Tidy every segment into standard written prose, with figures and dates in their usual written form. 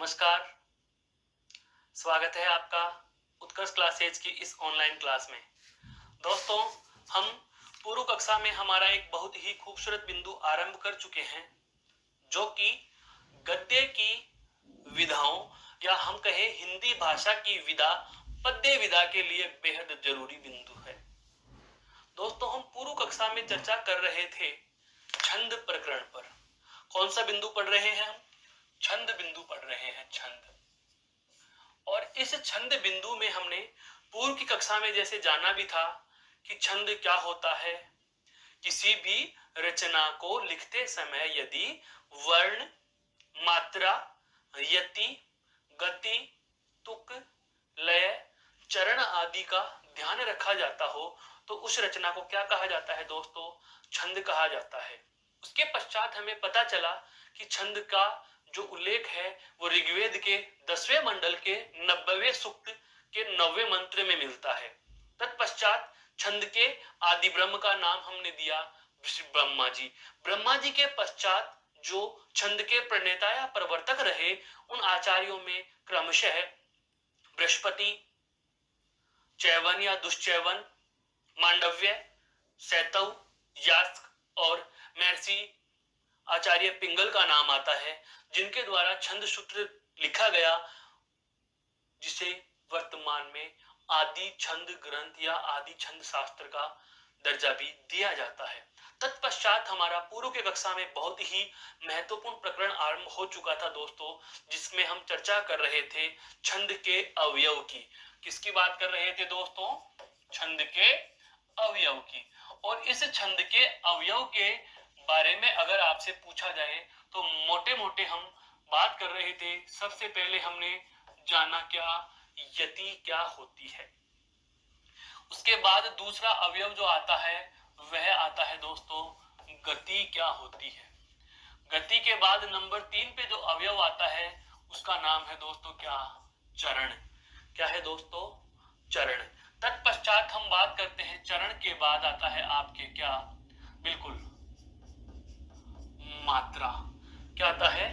नमस्कार। स्वागत है आपका उत्कर्ष क्लासेज की इस ऑनलाइन क्लास में। दोस्तों, हम पूर्व कक्षा में हमारा एक बहुत ही खूबसूरत बिंदु आरंभ कर चुके हैं, जो कि गद्य की विधाओं या हम कहें हिंदी भाषा की विधा पद्य विधा के लिए बेहद जरूरी बिंदु है। दोस्तों, हम पूर्व कक्षा में चर्चा कर रहे थे छंद प्रकरण पर। कौन सा बिंदु पढ़ रहे हैं हम? छंद बिंदु पढ़ रहे हैं, छंद। और इस छंद बिंदु में हमने पूर्व की कक्षा में जैसे जाना भी था कि छंद क्या होता है। किसी भी रचना को लिखते समय यदि वर्ण, मात्रा, यति, गति, तुक, लय, चरण आदि का ध्यान रखा जाता हो तो उस रचना को क्या कहा जाता है दोस्तों? छंद कहा जाता है। उसके पश्चात हमें पता चला कि छंद का जो उल्लेख है वो ऋग्वेद के 10वें मंडल के 90वें सूक्त के 9वें मंत्र में मिलता है। तत्पश्चात छंद के आदि ब्रह्म का नाम हमने दिया ब्रह्मा जी। ब्रह्मा जी के पश्चात जो छंद के प्रणेता या प्रवर्तक रहे उन आचार्यों में क्रमशः बृहस्पति, चैवन या दुष्चैवन, मांडव्य, सैतव, यास्क और महर्षि आचार्य पिंगल का नाम आता है, जिनके द्वारा छंद सूत्र लिखा गया, जिसे वर्तमान में आदि छंद ग्रंथ या आदि छंद शास्त्र का दर्जा भी दिया जाता है। तत्पश्चात हमारा पूर्व के कक्षा में बहुत ही महत्वपूर्ण प्रकरण आरंभ हो चुका था दोस्तों, जिसमें हम चर्चा कर रहे थे छंद के अवयव की। किसकी बात कर रहे थे दोस्तों? छंद के अवयव की। और इस छंद के अवयव के बारे में अगर आपसे पूछा जाए तो मोटे मोटे हम बात कर रहे थे। सबसे पहले हमने जाना क्या, यति क्या होती है। उसके बाद दूसरा अवयव जो आता है वह आता है दोस्तों गति क्या होती है। गति के बाद नंबर 3 पे जो अवयव आता है उसका नाम है दोस्तों क्या? चरण। क्या है दोस्तों? चरण। तत्पश्चात हम बात करते हैं चरण के बाद आता है आपके क्या? बिल्कुल मात्रा। क्या आता है?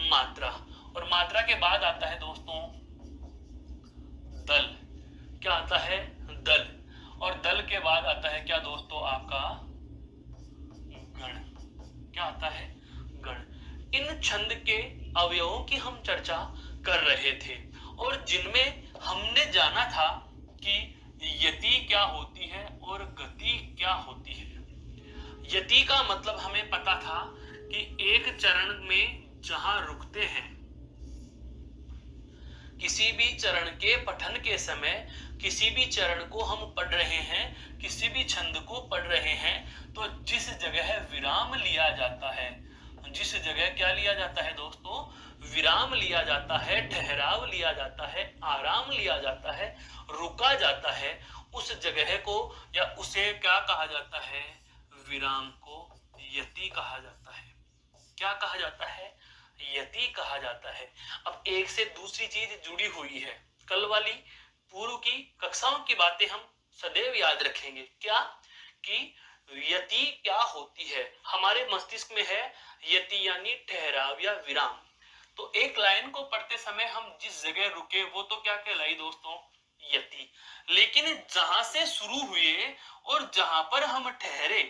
मात्रा। और मात्रा के बाद आता है दोस्तों दल। क्या आता है? दल। और दल के बाद आता है क्या दोस्तों? आपका गण। क्या आता है? गण। इन छंद के अवयवों की हम चर्चा कर रहे थे और जिनमें हमने जाना था कि यति क्या होती है और गति क्या होती है। यति का मतलब हमें पता था कि एक चरण में जहां रुकते हैं, किसी भी चरण के पठन के समय किसी भी चरण को हम पढ़ रहे हैं, किसी भी छंद को पढ़ रहे हैं, तो जिस जगह विराम लिया जाता है, जिस जगह क्या लिया जाता है दोस्तों? विराम लिया जाता है, ठहराव लिया जाता है, आराम लिया जाता है, रुका जाता है, उस जगह को या उसे क्या कहा जाता है? विराम को यति कहा जाता है। क्या कहा जाता है? यति कहा जाता है। अब एक से दूसरी चीज जुड़ी हुई है। कल वाली पूर्व की कक्षाओं की बातें हम सदैव याद रखेंगे। क्या कि यति क्या होती है? हमारे मस्तिष्क में है यति यानी ठहराव या विराम। तो एक लाइन को पढ़ते समय हम जिस जगह रुके वो तो क्या कहलाई दोस्तों? यति। लेकिन जहां से शुरू हुए और जहां पर हम ठहरे,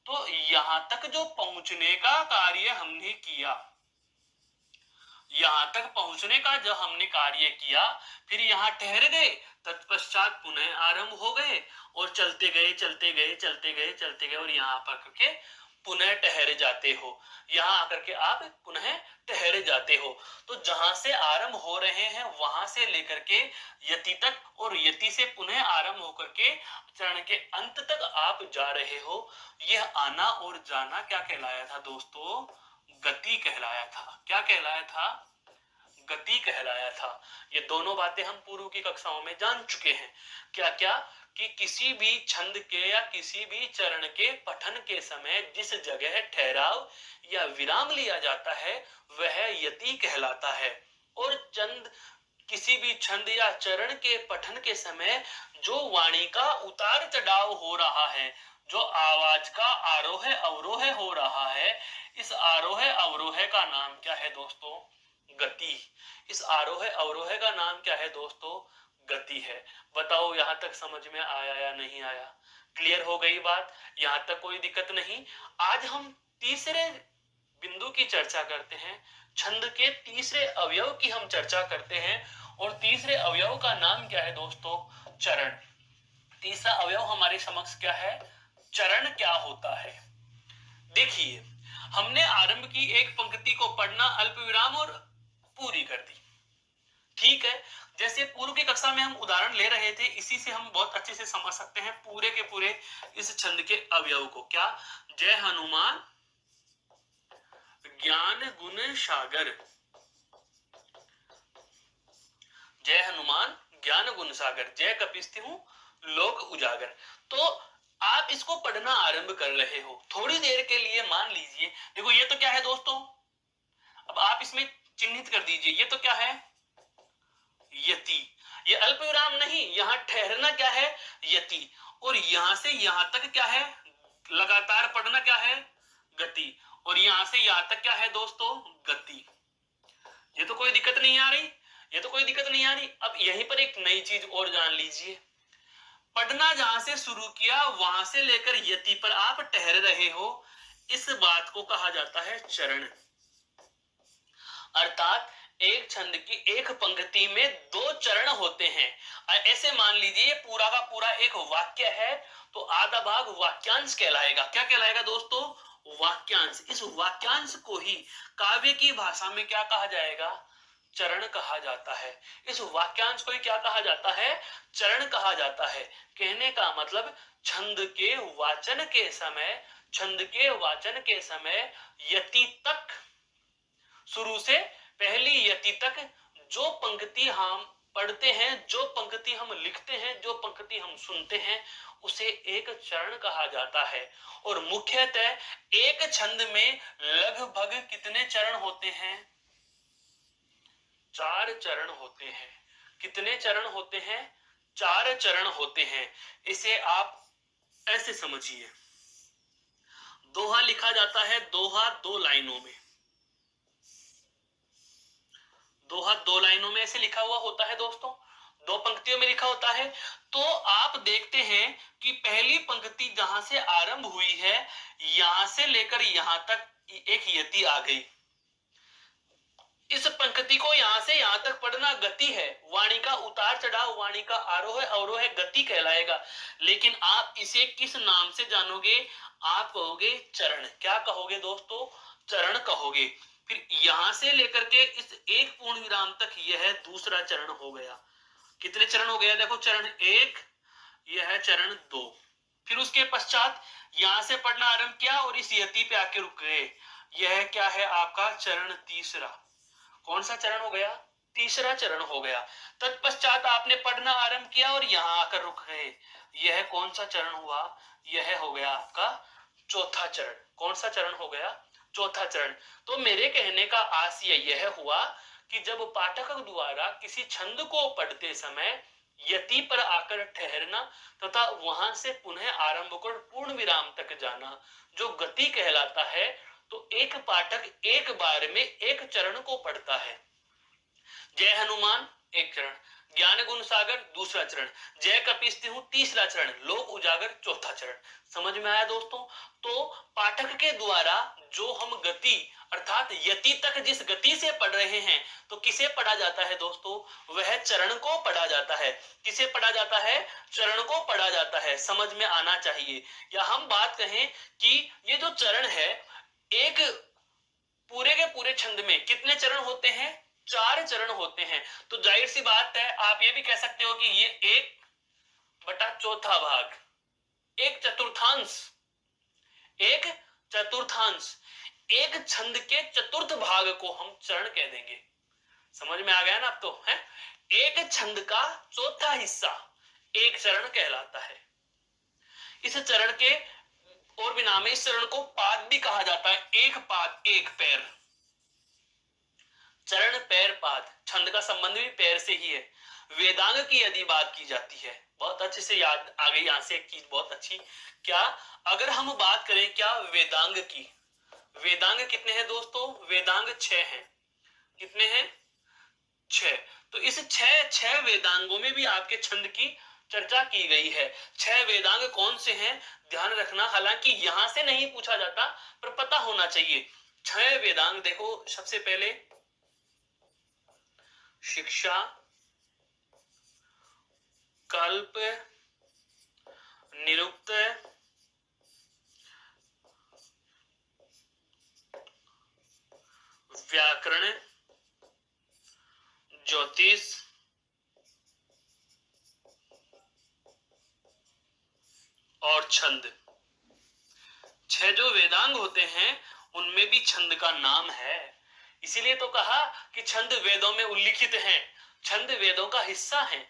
तो यहां तक जो पहुंचने का कार्य हमने किया, यहां तक पहुंचने का जो हमने कार्य किया, फिर यहां ठहर गए, तत्पश्चात पुनः आरंभ हो गए और चलते गए चलते गए चलते गए चलते गए और यहां पर करके पुनः ठहर जाते हो। यहां आकर के आप पुनः ठहर जाते हो। तो जहां से आरंभ हो रहे हैं वहां से लेकर के यति तक और यति से पुनः आरंभ होकर के चरण के अंत तक आप जा रहे हो। यह आना और जाना क्या कहलाया था दोस्तों? गति कहलाया था। क्या कहलाया था? गति कहलाया था। ये दोनों बातें हम पूर्व की कक्षाओं में जान चुके हैं। क्या क्या? कि किसी भी छंद के या किसी भी चरण के पठन के समय जिस जगह ठहराव या विराम लिया जाता है वह यति कहलाता है। और चंद किसी भी छंद या चरण के पठन के समय जो वाणी का उतार चढ़ाव हो रहा है, जो आवाज का आरोह अवरोह हो रहा है, इस आरोह अवरोह का नाम क्या है दोस्तों? गति। इस आरोह अवरोह का नाम क्या है दोस्तों? गति है। बताओ यहां तक समझ में आया या नहीं आया? क्लियर हो गई बात? यहां तक कोई दिक्कत नहीं। आज हम तीसरे बिंदु की चर्चा करते हैं, छंद के तीसरे अवयव की हम चर्चा करते हैं, और तीसरे अवयव का नाम क्या है दोस्तों? चरण। तीसरा अवयव हमारे समक्ष क्या है? चरण क्या होता है? देखिए, हमने आरंभ की एक पंक्ति को पढ़ना, अल्प विराम और पूरी कर दी। ठीक है, जैसे पूर्व की कक्षा में हम उदाहरण ले रहे थे, इसी से हम बहुत अच्छे से समझ सकते हैं पूरे के पूरे इस छंद के अवयव को। क्या? जय हनुमान ज्ञान गुण सागर, जय हनुमान ज्ञान गुण सागर, जय कपिस्तिहु लोक उजागर। तो आप इसको पढ़ना आरंभ कर रहे हो, थोड़ी देर के लिए मान लीजिए, देखो ये तो क्या है दोस्तों? अब आप इसमें चिन्हित कर दीजिए, ये तो क्या है? यति। ये अल्प विराम नहीं, यहां ठहरना क्या है? यति। और यहां से यहां तक क्या है? लगातार पढ़ना क्या है? गति। और यहां से यहां तक क्या है दोस्तों? गति। ये तो कोई दिक्कत नहीं आ रही, ये तो कोई दिक्कत नहीं आ रही। अब यहीं पर एक नई चीज और जान लीजिए, पढ़ना जहां से शुरू किया वहां से लेकर यति पर आप ठहर रहे हो, इस बात को कहा जाता है चरण। अर्थात एक छंद की एक पंक्ति में दो चरण होते हैं। ऐसे मान लीजिए ये पूरा का पूरा एक वाक्य है, तो आधा भाग वाक्यांश कहलाएगा। क्या कहलाएगा दोस्तों? वाक्यांश। इस वाक्यांश को ही काव्य की भाषा में क्या कहा जाएगा? चरण कहा जाता है। इस वाक्यांश को ही क्या कहा जाता है? चरण कहा जाता है। कहने का मतलब छंद के वाचन के समय, छंद के वाचन के समय यति तक, शुरू से पहली यति तक जो पंक्ति हम पढ़ते हैं, जो पंक्ति हम लिखते हैं, जो पंक्ति हम सुनते हैं, उसे एक चरण कहा जाता है। और मुख्यतः एक छंद में लगभग कितने चरण होते हैं? 4 चरण होते हैं। कितने चरण होते हैं? 4 चरण होते हैं। इसे आप ऐसे समझिए, दोहा लिखा जाता है, दोहा 2 लाइनों में, दोहा 2 लाइनों में ऐसे लिखा हुआ होता है दोस्तों, 2 पंक्तियों में लिखा होता है। तो आप देखते हैं कि पहली पंक्ति जहां से आरंभ हुई है, यहां से लेकर यहां तक एक यति आ गई। इस पंक्ति को यहां से यहां तक पढ़ना गति है। वाणी का उतार चढ़ाव, वाणी का आरोह अवरोह गति कहलाएगा। लेकिन आप इसे किस नाम से जानोगे? आप कहोगे चरण। क्या कहोगे दोस्तों? चरण कहोगे। फिर यहां से लेकर के इस एक पूर्ण विराम तक यह दूसरा चरण हो गया। कितने चरण हो गया? देखो, चरण 1, यह है चरण 2। फिर उसके पश्चात यहां से पढ़ना आरंभ किया और इस यति पे आके रुक गए। यह क्या है आपका? चरण तीसरा। कौन सा चरण हो गया? तीसरा चरण हो गया। तत्पश्चात आपने पढ़ना आरंभ किया और यहां आकर रुक गए। यह कौन सा चरण हुआ? यह हो गया आपका चौथा चरण। कौन सा चरण हो गया? चौथा चरण। तो मेरे कहने का आशय यह हुआ कि जब पाठक द्वारा किसी छंद को पढ़ते समय यति पर आकर ठहरना तथा वहां से पुनः आरंभ कर पूर्ण विराम तक जाना, जो गति कहलाता है, तो एक पाठक एक बार में एक चरण को पढ़ता है। जय हनुमान एक चरण, ज्ञान गुण सागर दूसरा चरण, जय कपिस्तिहु तीसरा चरण, लोक उजागर चौथा चरण। समझ में आया दोस्तों? तो पाठक के द्वारा जो हम गति अर्थात यति तक जिस गति से पढ़ रहे हैं, तो किसे पढ़ा जाता है दोस्तों? वह चरण को पढ़ा जाता है। किसे पढ़ा जाता है? चरण को पढ़ा जाता है। समझ में आना चाहिए। या हम बात कहें कि ये जो चरण है, एक पूरे के पूरे छंद में कितने चरण होते हैं? 4 चरण होते हैं। तो जाहिर सी बात है, आप ये भी कह सकते हो कि ये 1/4 भाग, एक चतुर्थांश, एक चतुर्थांश, एक छंद के चतुर्थ भाग को हम चरण कह देंगे। समझ में आ गया ना अब तो? है एक छंद का चौथा हिस्सा एक चरण कहलाता है। इस चरण के और भी नाम है। इस चरण को पाद भी कहा जाता है। एक पाद एक पैर, चरण पैर पाद। छंद का संबंध भी पैर से ही है। वेदांग की यदि बात की जाती है, बहुत अच्छे से याद आ गई यहां से एक चीज बहुत अच्छी। क्या? अगर हम बात करें क्या वेदांग की, वेदांग कितने हैं दोस्तों? वेदांग 6 हैं। कितने हैं? 6। तो इस छह वेदांगों में भी आपके छंद की चर्चा की गई है। 6 वेदांग कौन से हैं ध्यान रखना, हालांकि यहां से नहीं पूछा जाता पर पता होना चाहिए। 6 वेदांग देखो, सबसे पहले शिक्षा, कल्प, निरुक्त, व्याकरण, ज्योतिष और छंद। 6 जो वेदांग होते हैं उनमें भी छंद का नाम है। इसीलिए तो कहा कि छंद वेदों में उल्लिखित हैं, छंद वेदों का हिस्सा हैं।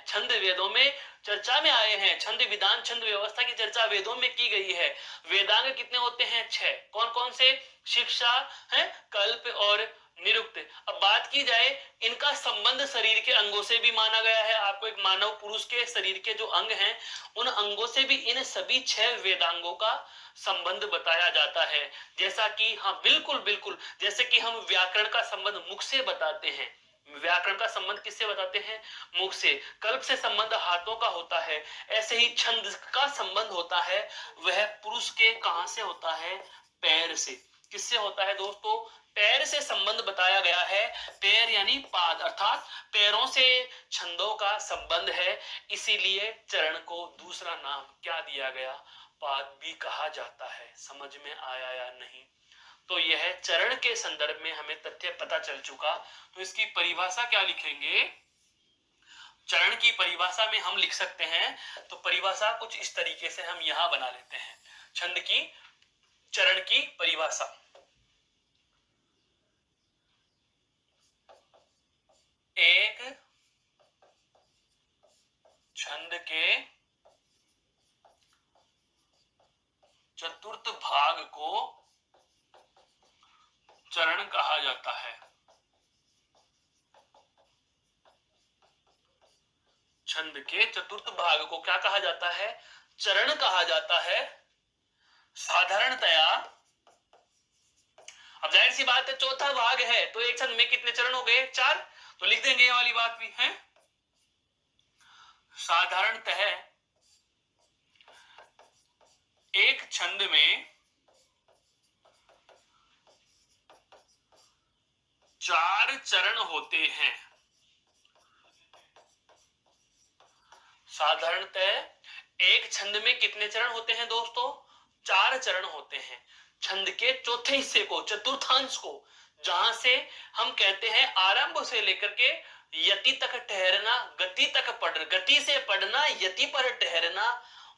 छंद वेदों में चर्चा में आए हैं, छंद विधान छंद व्यवस्था की चर्चा वेदों में की गई है। वेदांग कितने होते हैं? 6। कौन कौन से? शिक्षा है, कल्प और निरुक्त। अब बात की जाए, इनका संबंध शरीर के अंगों से भी माना गया है। आपको एक मानव पुरुष के शरीर के जो अंग हैं उन अंगों से भी इन सभी 6 वेदांगों का संबंध बताया जाता है। जैसा कि हाँ बिल्कुल बिल्कुल, जैसे कि हम व्याकरण का संबंध मुख से बताते हैं, व्याकरण का संबंध किससे बताते हैं? मुख से। कल्प से संबंध हाथों का होता है, ऐसे ही छंद का संबंध होता है वह पुरुष के कहां से होता है? पैर से। किससे होता है दोस्तों? पैर से संबंध बताया गया है। पैर यानी पाद, अर्थात पैरों से छंदों का संबंध है। इसीलिए चरण को दूसरा नाम क्या दिया गया? पाद भी कहा जाता है। समझ में आया या नहीं? तो यह चरण के संदर्भ में हमें तथ्य पता चल चुका। तो इसकी परिभाषा क्या लिखेंगे? चरण की परिभाषा में हम लिख सकते हैं, तो परिभाषा कुछ इस तरीके से हम यहां बना लेते हैं। छंद की, चरण की परिभाषा, एक छंद के चतुर्थ भाग को चरण कहा जाता है। छंद के चतुर्थ भाग को क्या कहा जाता है? चरण कहा जाता है। साधारणतया, अब जाहिर सी बात है चौथा भाग है तो एक छंद में कितने चरण हो गए? 4। तो लिख देंगे ये वाली बात भी है। साधारणतः एक छंद में 4 चरण होते हैं। साधारणतः एक छंद में कितने चरण होते हैं दोस्तों? 4 चरण होते हैं। छंद के चौथे हिस्से को, चतुर्थांश को, जहां से हम कहते हैं आरंभ से लेकर के यति तक ठहरना, गति तक पढ़, गति से पढ़ना, यति पर ठहरना,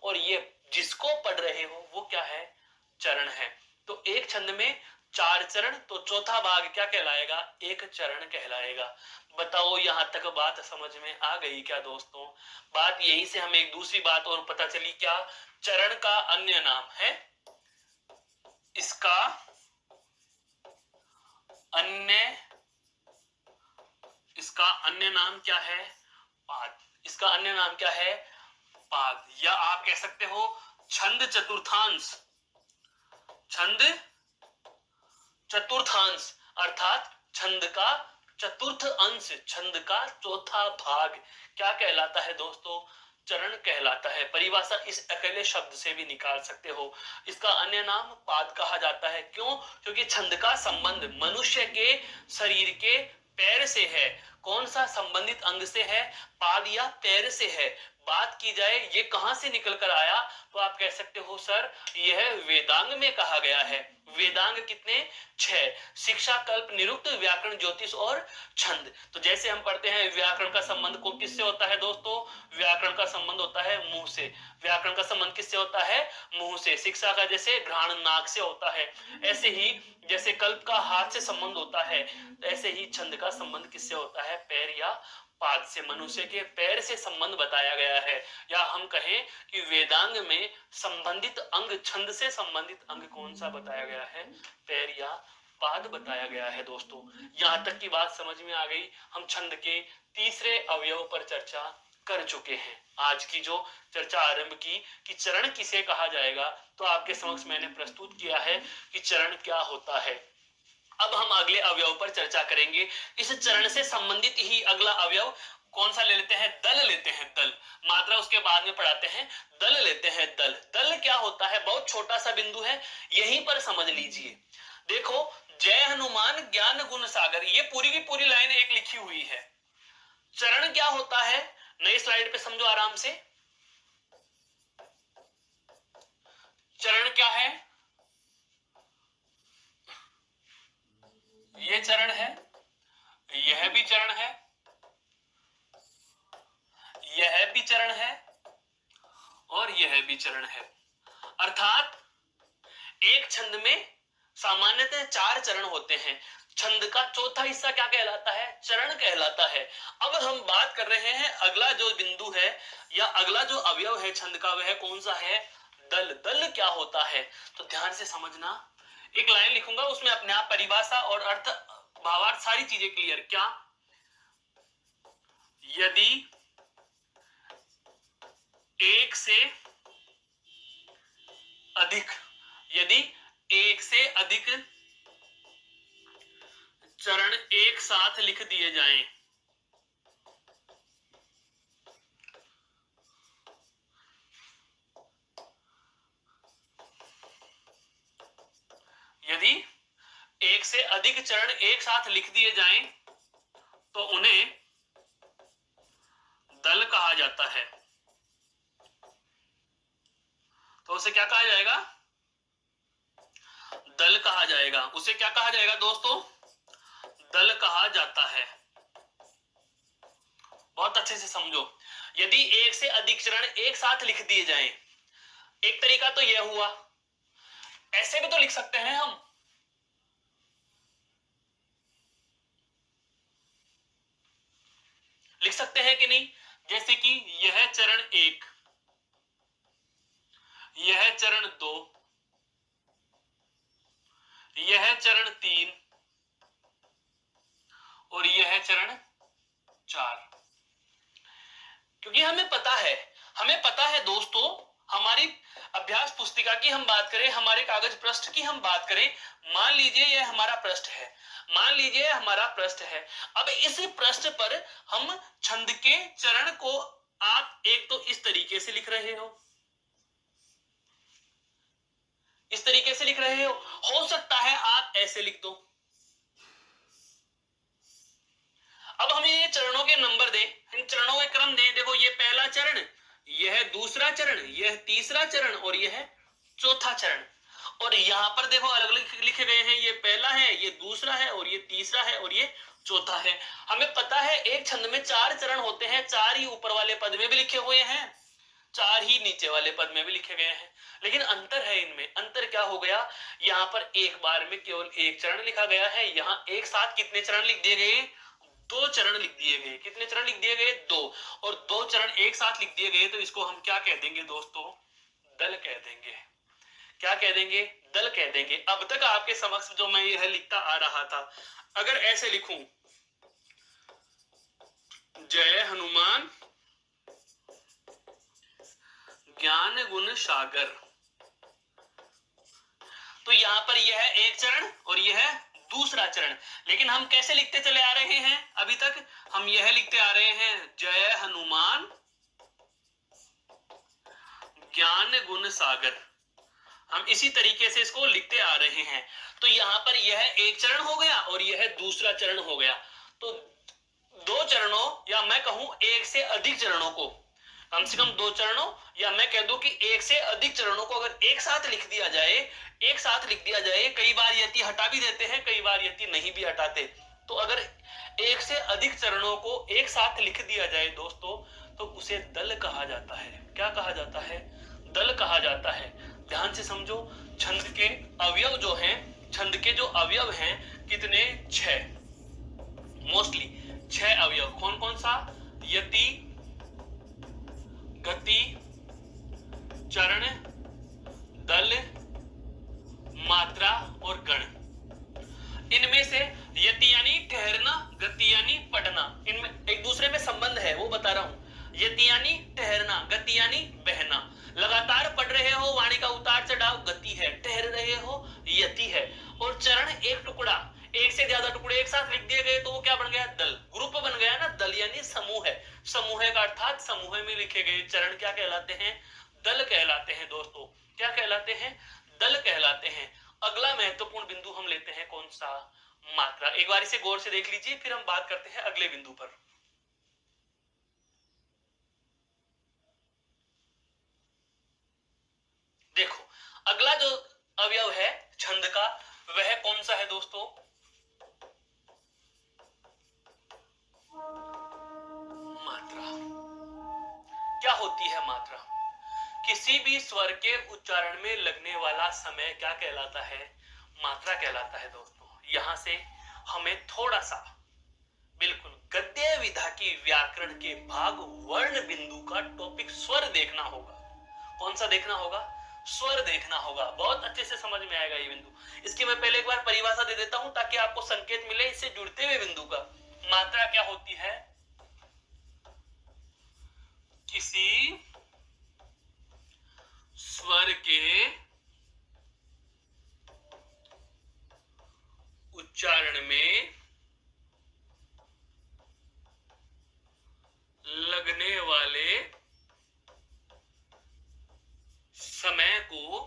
और ये जिसको पढ़ रहे हो वो क्या है? चरण है। तो एक छंद में 4 चरण, तो चौथा भाग क्या कहलाएगा? एक चरण कहलाएगा। बताओ यहां तक बात समझ में आ गई क्या दोस्तों? बात यही से हमें एक दूसरी बात और पता चली, क्या? चरण का अन्य नाम है, इसका अन्य, इसका अन्य नाम क्या है? पाद। इसका अन्य नाम क्या है? पाद। या आप कह सकते हो छंद चतुर्थांश, छंद चतुर्थांश, अर्थात छंद का चतुर्थ अंश, छंद का चौथा भाग क्या कहलाता है दोस्तों? चरण कहलाता है। परिभाषा इस अकेले शब्द से भी निकाल सकते हो। इसका अन्य नाम पाद कहा जाता है। क्यों? क्योंकि छंद का संबंध मनुष्य के शरीर के पैर से है। कौन सा संबंधित अंग से है? पाद या पैर से है। बात की जाए ये कहां से निकल कर आया, तो आप कह सकते हो सर यह वेदांग में कहा गया है। वेदांग कितने? 6। शिक्षा, कल्प, निरुक्त, व्याकरण, ज्योतिष और छंद। तो जैसे हम पढ़ते हैं व्याकरण का संबंध को किससे होता है दोस्तों? व्याकरण का संबंध होता है मुंह से। व्याकरण का संबंध किससे होता है? मुंह से। शिक्षा का जैसे घ्राण नाक से होता है, ऐसे ही जैसे कल्प का हाथ से संबंध होता है, ऐसे ही छंद का संबंध किससे होता है? पैर या पाद से। मनुष्य के पैर से संबंध बताया गया है। या हम कहें कि वेदांग में संबंधित अंग, छंद से संबंधित अंग कौन सा बताया गया है? पैर या पाद बताया गया है दोस्तों। यहां तक की बात समझ में आ गई। हम छंद के तीसरे अवयव पर चर्चा कर चुके हैं। आज की जो चर्चा आरंभ की कि चरण किसे कहा जाएगा, तो आपके समक्ष मैंने प्रस्तुत किया है कि चरण क्या होता है। अब हम अगले अवयव पर चर्चा करेंगे। इस चरण से संबंधित ही अगला अवयव कौन सा ले लेते हैं? दल लेते हैं। दल मात्रा उसके बाद में पढ़ाते हैं। दल लेते हैं। दल दल क्या होता है? बहुत छोटा सा बिंदु है, यहीं पर समझ लीजिए। देखो, जय हनुमान ज्ञान गुण सागर, ये पूरी की पूरी लाइन एक लिखी हुई है। चरण क्या होता है? नई स्लाइड पे समझो आराम से। चरण क्या है? ये चरण है, यह भी चरण है, यह भी चरण है और यह भी चरण है। अर्थात एक छंद में सामान्यतः 4 चरण होते हैं। छंद का चौथा हिस्सा क्या कहलाता है? चरण कहलाता है। अब हम बात कर रहे हैं अगला जो बिंदु है या अगला जो अवयव है छंद का, वह कौन सा है? दल। दल क्या होता है? तो ध्यान से समझना। एक लाइन लिखूंगा, उसमें अपने आप परिभाषा और अर्थ भावार्थ सारी चीजें क्लियर। क्या? यदि एक से अधिक, यदि एक से अधिक चरण एक साथ लिख दिए जाएं, यदि एक से अधिक चरण एक साथ लिख दिए जाएं तो उन्हें दल कहा जाता है। तो उसे क्या कहा जाएगा? दल कहा जाएगा। उसे क्या कहा जाएगा दोस्तों? दल कहा जाता है। बहुत अच्छे से समझो। यदि एक से अधिक चरण एक साथ लिख दिए जाएं, एक तरीका तो यह हुआ, ऐसे भी तो लिख सकते हैं हम। लिख सकते हैं कि नहीं? जैसे कि यह चरण 1, यह चरण 2, यह चरण 3 और यह चरण 4। क्योंकि हमें पता है दोस्तों, हमारी अभ्यास पुस्तिका की हम बात करें, हमारे कागज पृष्ठ की हम बात करें, मान लीजिए यह हमारा पृष्ठ है, मान लीजिए हमारा पृष्ठ है। अब इस पृष्ठ पर हम छंद के चरण को आप एक तो इस तरीके से लिख रहे हो सकता है आप ऐसे लिख दो। अब हमें ये चरणों के नंबर दें, इन चरणों के क्रम दें। देखो, ये पहला चरण, यह दूसरा चरण, यह तीसरा चरण और यह चौथा चरण। और यहां पर देखो अलग अलग लिखे गए हैं, ये पहला है, ये दूसरा है और ये तीसरा है और ये चौथा है। हमें पता है एक छंद में 4 चरण होते हैं, 4 ही ऊपर वाले पद में भी लिखे हुए हैं, 4 ही नीचे वाले पद में भी लिखे गए हैं। लेकिन अंतर है इनमें। अंतर क्या हो गया? यहाँ पर एक बार में केवल एक चरण लिखा गया है, यहाँ एक साथ कितने चरण लिख दिए गए? 2 चरण लिख दिए गए। कितने चरण लिख दिए गए? 2। और 2 चरण एक साथ लिख दिए गए, तो इसको हम क्या कह देंगे दोस्तों? दल कह देंगे। क्या कह देंगे? दल कह देंगे। अब तक आपके समक्ष जो मैं यह लिखता आ रहा था, अगर ऐसे लिखूं, जय हनुमान ज्ञान गुण सागर, तो यहां पर यह एक चरण और यह दूसरा चरण। लेकिन हम कैसे लिखते चले आ रहे हैं? अभी तक हम यह लिखते आ रहे हैं, जय हनुमान ज्ञान गुण सागर। हम इसी तरीके से इसको लिखते आ रहे हैं। तो यहां पर यह एक चरण हो गया और यह दूसरा चरण हो गया। तो 2 चरणों या मैं कहूं एक से अधिक चरणों को, कम से कम 2 चरणों या मैं कह दूं कि एक से अधिक चरणों को अगर एक साथ लिख दिया जाए, कई बार यति हटा भी देते हैं, कई बार यति नहीं भी हटाते। तो अगर एक से अधिक चरणों को एक साथ लिख दिया जाए दोस्तों, तो उसे दल कहा जाता है। क्या कहा जाता है? दल कहा जाता है। ध्यान से समझो। छंद के अवयव जो हैं, छंद के जो अवयव हैं कितने? 6, मोस्टली 6 अवयव। कौन कौन सा? यति, गति, चरण, दल, मात्रा और गण। इनमें से यति यानी ठहरना, गति यानी पढ़ना, इनमें एक दूसरे में संबंध है, वो बता रहा हूं। यति यानी ठहरना, गति यानी बहना। लगातार पढ़ रहे हो, वाणी का उतार चढ़ाव गति है, ठहर रहे हो यति है। और चरण एक टुकड़ा, से ज्यादा टुकड़े एक साथ लिख दिए गए तो वो क्या बन गया? दल। ग्रुप बन गया ना, दल यानी समूह है। समूह का अर्थात समूह में लिखे गए चरण क्या कहलाते हैं? दल कहलाते हैं दोस्तों। क्या कहलाते हैं? दल कहलाते हैं। अगला महत्वपूर्ण बिंदु हम लेते हैं कौन सा? मात्रा। एक बार इसे गौर से देख लीजिए, फिर हम बात करते हैं अगले बिंदु पर। देखो, अगला जो अवयव है छंद का, वह कौन सा है दोस्तों? मात्रा। क्या होती है मात्रा? किसी भी स्वर के उच्चारण में लगने वाला समय क्या कहलाता है? मात्रा कहलाता है दोस्तों। यहां से हमें थोड़ा सा बिल्कुल गद्य विधा की व्याकरण के भाग वर्ण बिंदु का टॉपिक स्वर देखना होगा। कौन सा देखना होगा? स्वर देखना होगा। बहुत अच्छे से समझ में आएगा ये बिंदु। इसकी मैं पहले एक बार परिभाषा दे देता हूं ताकि आपको संकेत मिले इससे जुड़ते हुए बिंदु का। मात्रा क्या होती है? किसी स्वर के उच्चारण में लगने वाले समय को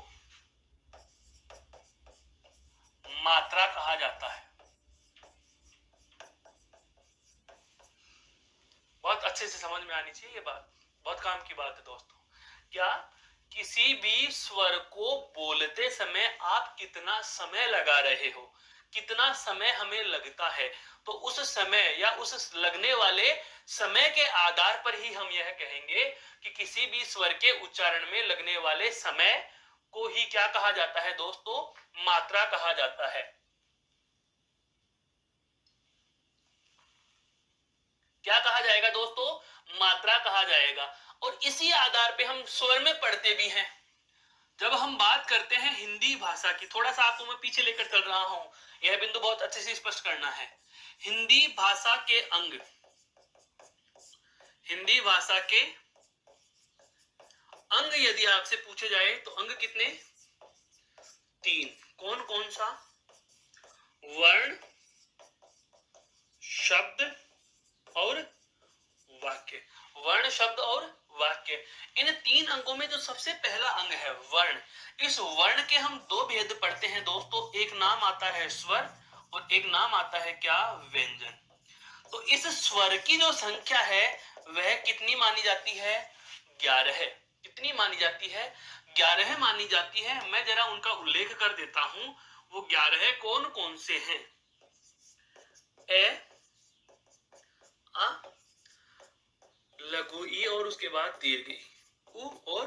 मात्रा कहा जाता है। बहुत अच्छे से समझ में आनी चाहिए ये बात, बहुत काम की बात है दोस्तों। क्या? किसी भी स्वर को बोलते समय आप कितना समय लगा रहे हो, कितना समय हमें लगता है, तो उस समय या उस लगने वाले समय के आधार पर ही हम यह कहेंगे कि किसी भी स्वर के उच्चारण में लगने वाले समय को ही क्या कहा जाता है दोस्तों? मात्रा कहा जाता है। क्या कहा जाएगा दोस्तों? मात्रा कहा जाएगा। और इसी आधार पे हम स्वर में पढ़ते भी हैं। जब हम बात करते हैं हिंदी भाषा की, थोड़ा सा आपको मैं पीछे लेकर चल रहा हूं, यह बिंदु बहुत अच्छे से स्पष्ट करना है। हिंदी भाषा के अंग, हिंदी भाषा के अंग यदि आपसे पूछे जाए तो अंग कितने? 3। कौन कौन सा? वर्ण, शब्द और वाक्य। वर्ण, शब्द और वाक्य, इन 3 अंगों में जो सबसे पहला अंग है वर्ण, इस वर्ण के हम 2 भेद पढ़ते हैं दोस्तों। एक नाम आता है स्वर और एक नाम आता है क्या? व्यंजन। तो इस स्वर की जो संख्या है वह कितनी मानी जाती है? 11। कितनी मानी जाती है? 11 मानी जाती है। मैं जरा उनका उल्लेख कर देता हूं। वो 11 कौन कौन से हैं? ए, आ, लघु ई और उसके बाद दीर्घ ई, उ और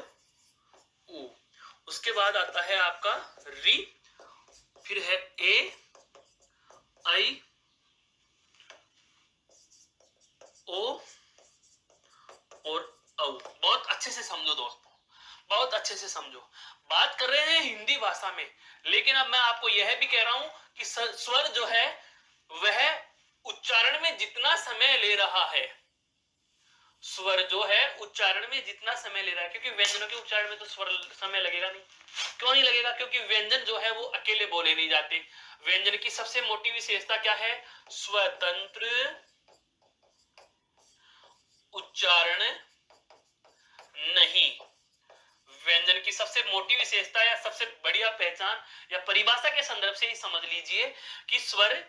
उ। उसके बाद आता है आपका री, फिर है ए, आई, ओ और औ। बहुत अच्छे से समझो दोस्तों, बहुत अच्छे से समझो। बात कर रहे हैं हिंदी भाषा में, लेकिन अब मैं आपको यह भी कह रहा हूं कि स्वर जो है वह उच्चारण में जितना समय ले रहा है, स्वर जो है उच्चारण में जितना समय ले रहा है, क्योंकि व्यंजनों के उच्चारण में तो स्वर समय लगेगा नहीं। क्यों नहीं लगेगा? क्योंकि व्यंजन जो है वो अकेले बोले नहीं जाते। व्यंजन की सबसे मोटी विशेषता क्या है? स्वतंत्र उच्चारण नहीं। व्यंजन की सबसे मोटी विशेषता या सबसे बढ़िया पहचान या परिभाषा के संदर्भ से ही समझ लीजिए कि स्वर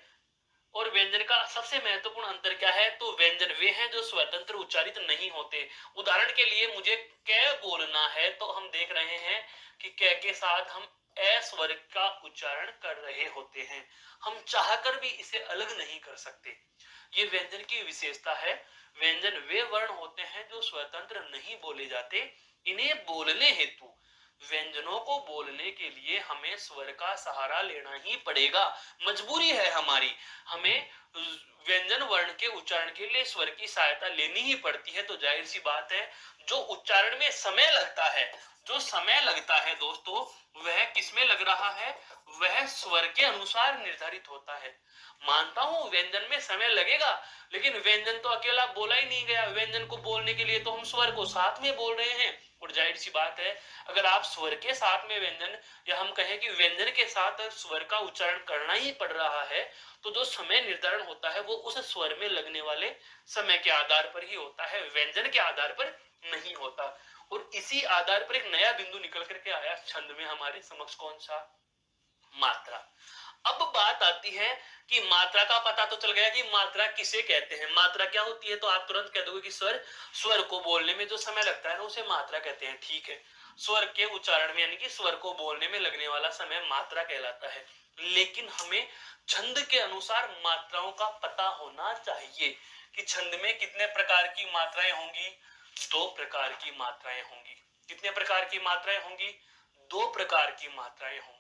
और व्यंजन का सबसे महत्वपूर्ण अंतर क्या है? तो व्यंजन वे हैं जो स्वतंत्र उच्चारित नहीं होते। उदाहरण के लिए मुझे कै बोलना है तो हम देख रहे हैं कि कै के साथ हम ए स्वर का उच्चारण कर रहे होते हैं। हम चाहकर भी इसे अलग नहीं कर सकते। ये व्यंजन की विशेषता है। व्यंजन वे वर्ण होते हैं जो स्वतंत्र नहीं बोले जाते। इन्हें बोलने हेतु, व्यंजनों को बोलने के लिए हमें स्वर का सहारा लेना ही पड़ेगा। मजबूरी है हमारी, हमें व्यंजन वर्ण के उच्चारण के लिए स्वर की सहायता लेनी ही पड़ती है। तो जाहिर सी बात है, जो उच्चारण में समय लगता है, जो समय लगता है दोस्तों, वह किसमें लग रहा है? वह स्वर के अनुसार निर्धारित होता है। मानता हूं व्यंजन में समय लगेगा, लेकिन व्यंजन तो अकेला बोला ही नहीं गया। व्यंजन को बोलने के लिए तो हम स्वर को साथ में बोल रहे हैं, और जाहिर सी बात है अगर आप स्वर के साथ में व्यंजन, या हम कहें कि व्यंजन के साथ स्वर का उच्चारण करना ही पड़ रहा है, तो जो समय निर्धारण होता है वो उस स्वर में लगने वाले समय के आधार पर ही होता है, व्यंजन के आधार पर नहीं होता। और इसी आधार पर एक नया बिंदु निकल करके आया छंद में हमारे समक्ष, कौन सा? मात्रा। अब बात आती है कि मात्रा का पता तो चल गया कि मात्रा किसे कहते हैं। मात्रा क्या होती है तो आप तुरंत कह दोगे कि सर स्वर को बोलने में जो समय लगता है ना उसे मात्रा कहते हैं। ठीक है, स्वर के उच्चारण में यानी कि स्वर को बोलने में लगने वाला समय मात्रा कहलाता है। लेकिन हमें छंद के अनुसार मात्राओं का पता होना चाहिए कि छंद में कितने प्रकार की मात्राएं होंगी। 2 प्रकार की मात्राएं होंगी। कितने प्रकार की मात्राएं होंगी? 2 प्रकार की मात्राएं होंगी।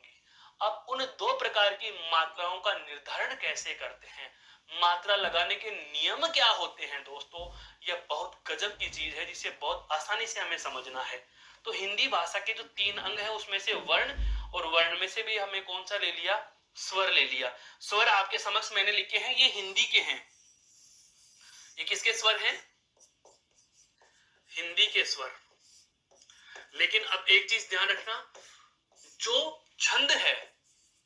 अब उन 2 प्रकार की मात्राओं का निर्धारण कैसे करते हैं, मात्रा लगाने के नियम क्या होते हैं दोस्तों, यह बहुत गजब की चीज है जिसे बहुत आसानी से हमें समझना है। तो हिंदी भाषा के जो 3 अंग हैं उसमें से वर्ण, और वर्ण में से भी हमें कौन सा ले लिया? स्वर ले लिया। स्वर आपके समक्ष मैंने लिखे हैं, ये हिंदी के हैं। ये किसके स्वर हैं? हिंदी के स्वर। लेकिन अब एक चीज ध्यान रखना, जो छंद है,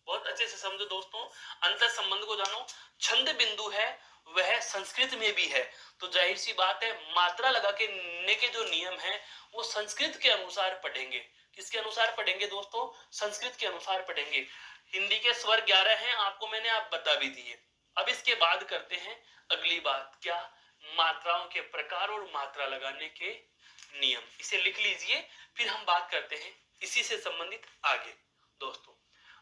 बहुत अच्छे से समझो दोस्तों, अंतर संबंध को जानो, छंद बिंदु है वह संस्कृत में भी है। तो जाहिर सी बात है मात्रा लगा के ने के जो नियम है वो संस्कृत के अनुसार पढ़ेंगे। किसके अनुसार पढ़ेंगे दोस्तों? संस्कृत के अनुसार पढ़ेंगे। हिंदी के स्वर 11 हैं, आपको मैंने आप बता भी दिए। अब इसके बाद करते हैं अगली बात, क्या? मात्राओं के प्रकार और मात्रा लगाने के नियम। इसे लिख लीजिए, फिर हम बात करते हैं इसी से संबंधित आगे दोस्तों।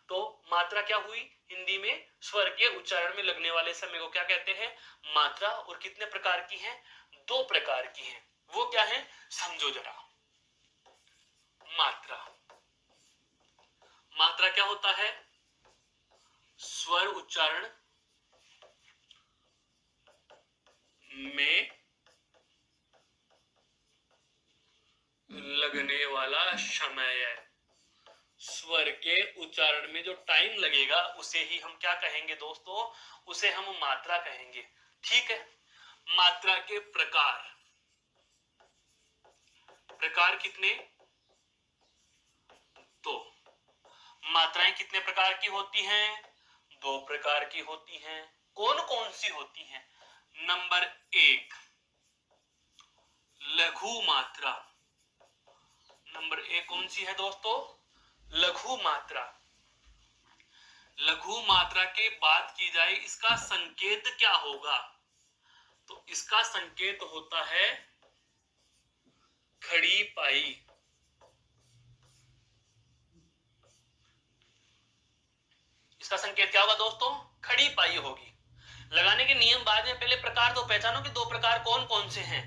तो मात्रा क्या हुई? हिंदी में स्वर के उच्चारण में लगने वाले समय को क्या कहते हैं? मात्रा। और कितने प्रकार की हैं? 2 प्रकार की हैं। वो क्या है? समझो जरा। मात्रा, मात्रा क्या होता है? स्वर उच्चारण में लगने वाला समय। स्वर के उच्चारण में जो टाइम लगेगा उसे ही हम क्या कहेंगे दोस्तों? उसे हम मात्रा कहेंगे। ठीक है, मात्रा के प्रकार, प्रकार कितने? 2। मात्राएं कितने प्रकार की होती हैं? 2 प्रकार की होती हैं। कौन कौन सी होती हैं? नंबर 1 लघु मात्रा। नंबर 1 कौन सी है दोस्तों? लघु मात्रा। लघु मात्रा के बात की जाए इसका संकेत क्या होगा, तो इसका संकेत होता है खड़ी पाई। इसका संकेत क्या होगा दोस्तों? खड़ी पाई होगी। लगाने के नियम बाद में, पहले प्रकार तो पहचानो कि 2 प्रकार कौन कौन से हैं।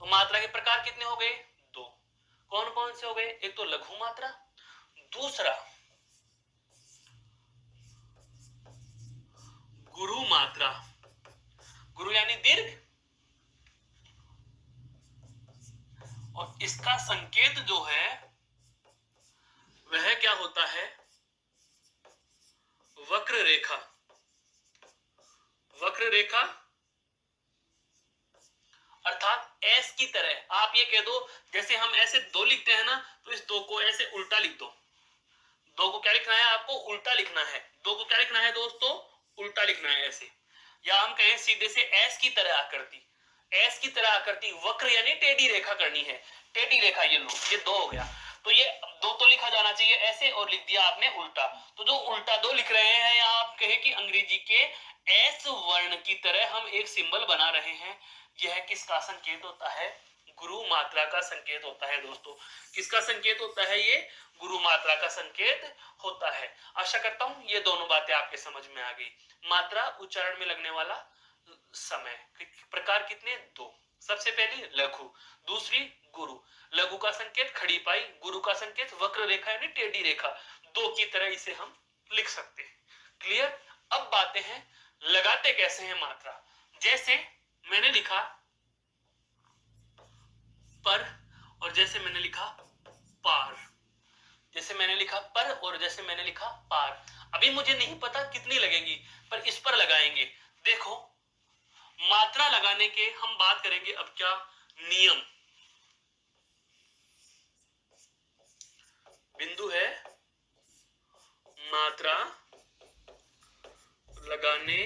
तो मात्रा के प्रकार कितने हो गए? 2। कौन कौन से हो गए? एक तो लघु मात्रा, दूसरा गुरु मात्रा। गुरु यानी दीर्घ, और इसका संकेत जो है वह क्या होता है? वक्र रेखा। वक्र रेखा अर्थात एस की तरह। आप ये कह दो जैसे हम ऐसे 2 लिखते हैं ना, तो इस 2 को ऐसे उल्टा लिख दो। 2 को क्या लिखना है? आपको उल्टा लिखना है। 2 को क्या लिखना है दोस्तों? उल्टा लिखना है ऐसे। या हम कहें सीधे से एस की तरह आकृति। एस की तरह आकृति, वक्र यानी टेढ़ी रेखा करनी है। टेढ़ी रेखा, ये लो, ये 2 हो गया। तो ये 2 तो लिखा जाना चाहिए ऐसे, और लिख दिया आपने उल्टा। तो जो उल्टा 2 लिख रहे हैं, या आप कहें कि अंग्रेजी के एस वर्ण की तरह हम एक सिंबल बना रहे हैं, यह किसका संकेत होता है? गुरु मात्रा का संकेत होता है दोस्तों। किसका संकेत होता है? ये गुरु मात्रा का संकेत होता है। आशा करता हूं ये दोनों बातें आपके समझ में आ गई। मात्रा, उच्चारण में लगने वाला समय। प्रकार कितने? 2। सबसे पहली लघु, दूसरी गुरु। लघु का संकेत खड़ी पाई, गुरु का संकेत वक्र रेखा यानी टेढ़ी रेखा। 2 की तरह इसे हम लिख सकते हैं। क्लियर? अब बातें हैं लगाते कैसे हैं मात्रा। जैसे मैंने लिखा पर, और जैसे मैंने लिखा पार। जैसे मैंने लिखा पर और जैसे मैंने लिखा पार। अभी मुझे नहीं पता कितनी लगेगी, पर इस पर लगाएंगे। देखो, मात्रा लगाने के हम बात करेंगे अब क्या, नियम। बिंदु है मात्रा लगाने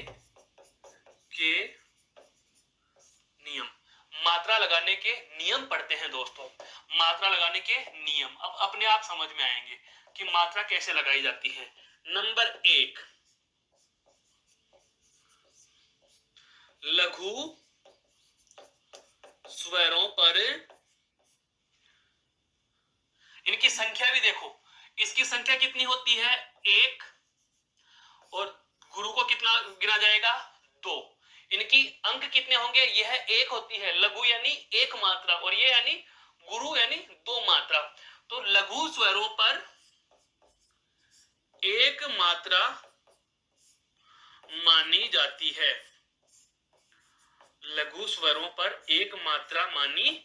के नियम। मात्रा लगाने के नियम पढ़ते हैं दोस्तों, मात्रा लगाने के नियम। अब अपने आप समझ में आएंगे कि मात्रा कैसे लगाई जाती है। नंबर 1, लघु स्वरों पर, इनकी संख्या भी देखो, इसकी संख्या कितनी होती है, 1, और गुरु को कितना गिना जाएगा, 2। इनकी अंक कितने होंगे, यह 1 होती है, लघु यानी 1 मात्रा, और ये यानी गुरु यानी 2 मात्रा। तो लघु स्वरों पर 1 मात्रा मानी जाती है, लघु स्वरों पर 1 मात्रा मानी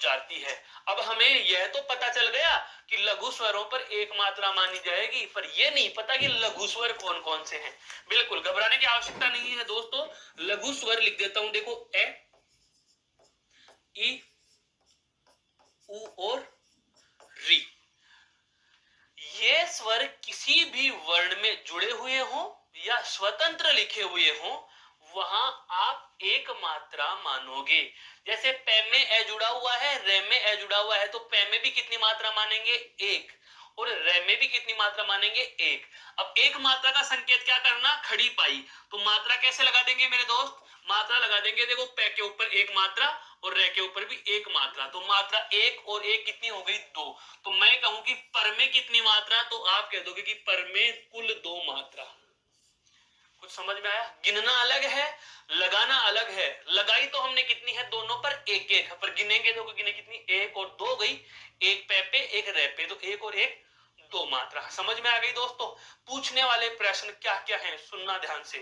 जाती है। अब हमें यह तो पता चल गया कि लघु स्वरों पर 1 मात्रा मानी जाएगी, पर यह नहीं पता कि लघु स्वर कौन कौन से हैं। बिल्कुल घबराने की आवश्यकता नहीं है दोस्तों, लघु स्वर लिख देता हूं, देखो ए, ई, उ और री। ये स्वर किसी भी वर्ण में जुड़े हुए हो या स्वतंत्र लिखे हुए हो, वहां आप 1 मात्रा मानोगे। जैसे पे में ए जुड़ा हुआ है, रे में ए जुड़ा हुआ है, तो पे में भी कितनी मात्रा मानेंगे, 1, और रे में भी कितनी मात्रा मानेंगे, 1। अब 1 मात्रा का संकेत क्या करना, खड़ी पाई। तो मात्रा कैसे लगा देंगे मेरे दोस्त, मात्रा लगा देंगे, देखो पे के ऊपर 1 मात्रा और रे के ऊपर भी 1 मात्रा, तो मात्रा 1 और 1 कितनी हो गई, 2। तो मैं कहूं कि पर में कितनी मात्रा, तो आप कह दोगे कि पर में कुल 2 मात्रा। कुछ समझ में आया, गिनना अलग है, लगाना अलग है। लगाई तो हमने कितनी है, दोनों पर 1-1, पर गिनेंगे तो गिने कितनी, 1 और 2 गई, 1 पे पे 1 रे पे, तो 1 और 1 2 मात्रा। समझ में आ गई दोस्तों। पूछने वाले प्रश्न क्या क्या हैं, सुनना ध्यान से।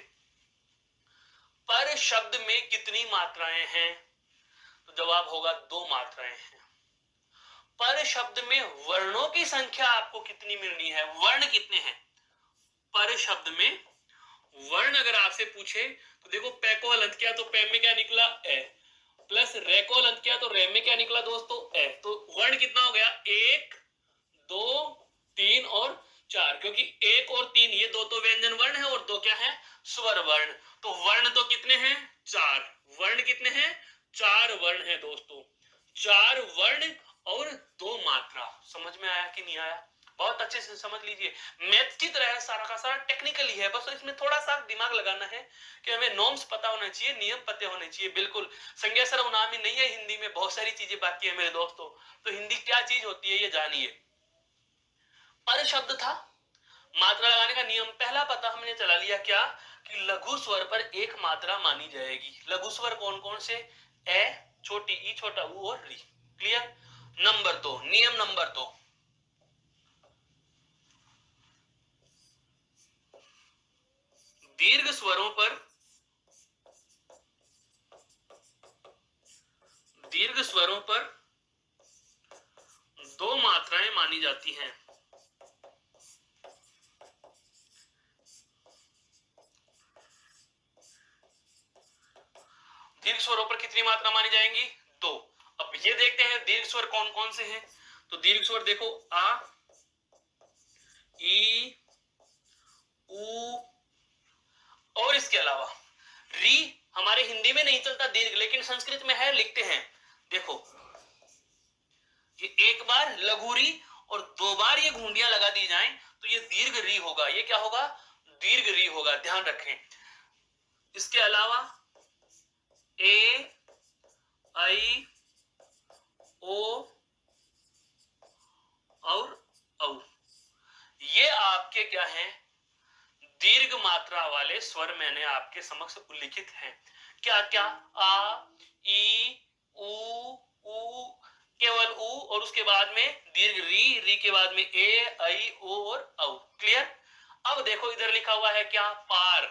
पर शब्द में कितनी मात्राएं हैं, तो जवाब होगा 2 मात्राएं हैं। पर शब्द में वर्णों की संख्या आपको कितनी मिलनी है, वर्ण कितने हैं। पर शब्द में वर्ण अगर आपसे पूछे तो देखो, पे को हलंत किया तो पे में क्या निकला, ए, प्लस रे को हलंत किया तो रे में क्या निकला दोस्तों, ए। तो वर्ण कितना हो गया, 1, 2, 3 और 4, क्योंकि 1 और 3 ये 2 तो व्यंजन वर्ण है और 2 क्या है, स्वर वर्ण। तो वर्ण तो कितने हैं, 4। वर्ण कितने हैं, 4 वर्ण है दोस्तों, 4 वर्ण और 2 मात्रा। समझ में आया कि नहीं आया, बहुत अच्छे से समझ लीजिए। मैथ की तरह है, सारा का सारा टेक्निकली है, बस इसमें थोड़ा सा दिमाग लगाना है कि हमें नॉर्म्स पता होना चाहिए, नियम पते होने चाहिए। बिल्कुल संज्ञा सर्वनाम ही नहीं है, हिंदी में बहुत सारी चीजें बाकी है मेरे दोस्तों। तो हिंदी क्या चीज होती है ये जानिए। पर शब्द था, मात्रा लगाने का नियम पहला पता हमने चला लिया, क्या कि लघु स्वर पर 1 मात्रा मानी जाएगी। लघु स्वर कौन कौन से, ए, छोटी ई, छोटा ऊ और री। क्लियर। नंबर 2, नियम नंबर 2, दीर्घ स्वरों पर, दीर्घ स्वरों पर 2 मात्राएं मानी जाती हैं। दीर्घ स्वरों पर कितनी मात्रा मानी जाएंगी, 2। अब ये देखते हैं दीर्घ स्वर कौन कौन से हैं। तो दीर्घ स्वर देखो, आ, ई, उ, और इसके अलावा री। हमारे हिंदी में नहीं चलता दीर्घ, लेकिन संस्कृत में है, लिखते हैं। देखो, ये एक बार लघु री और 2 बार ये घुंडियां लगा दी जाएं तो ये दीर्घ री होगा। ये क्या होगा, दीर्घ री होगा, ध्यान रखें। इसके अलावा ए, आई, ओ और औ, ये आपके क्या हैं, दीर्घ मात्रा वाले स्वर मैंने आपके समक्ष उल्लिखित हैं। क्या क्या, आ, ई, उ, केवल उ, और उसके बाद में दीर्घ री, री के बाद में ए, आई, ओ और औ। क्लियर। अब देखो इधर लिखा हुआ है क्या, पार।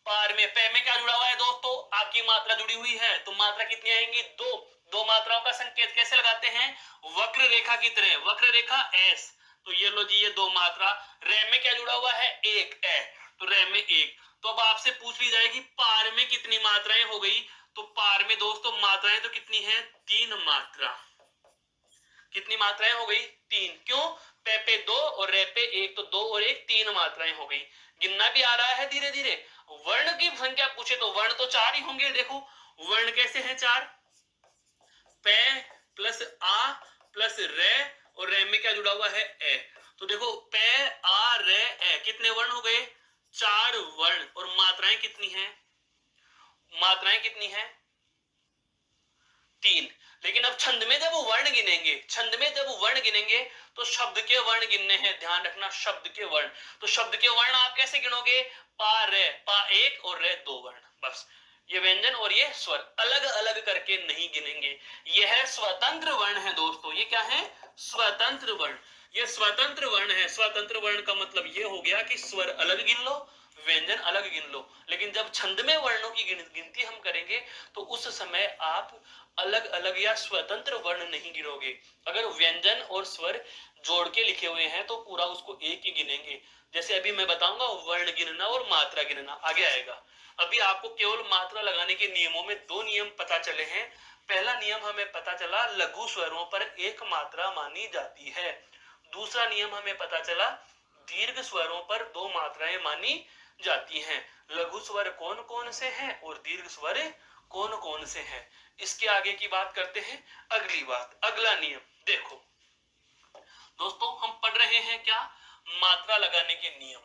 पार में पे में क्या जुड़ा हुआ है दोस्तों, आपकी मात्रा जुड़ी हुई है, तो मात्रा कितनी आएंगी, 2। 2 मात्राओं का संकेत कैसे लगाते हैं, वक्र रेखा की तरह, वक्र रेखा एस, तो ये लो जी, ये दो मात्रा। रे में क्या जुड़ा हुआ है? एक ए, तो रे में एक। तो अब आपसे पूछ ली जाएगी पार में कितनी मात्राएं हो गई, तो पार में दोस्तों मात्राएं तो कितनी है? 3 मात्रा। कितनी मात्राएं हो गई? 3। क्यों? पे पे 2 और रे पे 1, तो 2 और 1 3 मात्राएं हो गई। गिनना भी आ रहा है धीरे धीरे। वर्ण की संख्या पूछे तो वर्ण तो 4 ही होंगे। देखो वर्ण कैसे हैं? 4। पे प्लस आ प्लस रे, और रे में क्या जुड़ा हुआ है? ए। तो देखो पे आ रे ए, कितने वर्ण हो गए? 4 वर्ण। और मात्राएं कितनी हैं? मात्राएं कितनी हैं? 3। लेकिन अब छंद में जब वर्ण गिनेंगे, छंद में जब वर्ण गिनेंगे तो शब्द के वर्ण गिनने हैं। ध्यान रखना, शब्द के वर्ण। तो शब्द के वर्ण आप कैसे गिनोगे? पा रे, पा 1 और रे 2 वर्ण, बस। ये व्यंजन और ये स्वर अलग अलग करके नहीं गिनेंगे। ये है स्वतंत्र वर्ण है दोस्तों। ये क्या है? स्वतंत्र वर्ण। ये स्वतंत्र वर्ण है। स्वतंत्र वर्ण का मतलब ये हो गया कि स्वर अलग गिन लो, व्यंजन अलग गिन लो। लेकिन जब छंद में वर्णों की गिनती हम करेंगे तो उस समय आप अलग अलग या स्वतंत्र वर्ण नहीं गिनोगे। अगर व्यंजन और स्वर जोड़ के लिखे हुए हैं तो पूरा उसको एक ही गिनेंगे। जैसे अभी मैं बताऊंगा वर्ण गिनना और मात्रा गिनना, आगे आएगा। अभी आपको केवल मात्रा लगाने के नियमों में 2 नियम पता चले हैं। पहला नियम हमें पता चला, लघु स्वरों पर 1 मात्रा मानी जाती है। दूसरा नियम हमें पता चला, दीर्घ स्वरों पर 2 मात्राएं मानी जाती हैं। लघु स्वर कौन कौन से हैं और दीर्घ स्वर कौन कौन से हैं। इसके आगे की बात करते हैं। अगली बात, अगला नियम देखो दोस्तों, हम पढ़ रहे हैं क्या? मात्रा लगाने के नियम।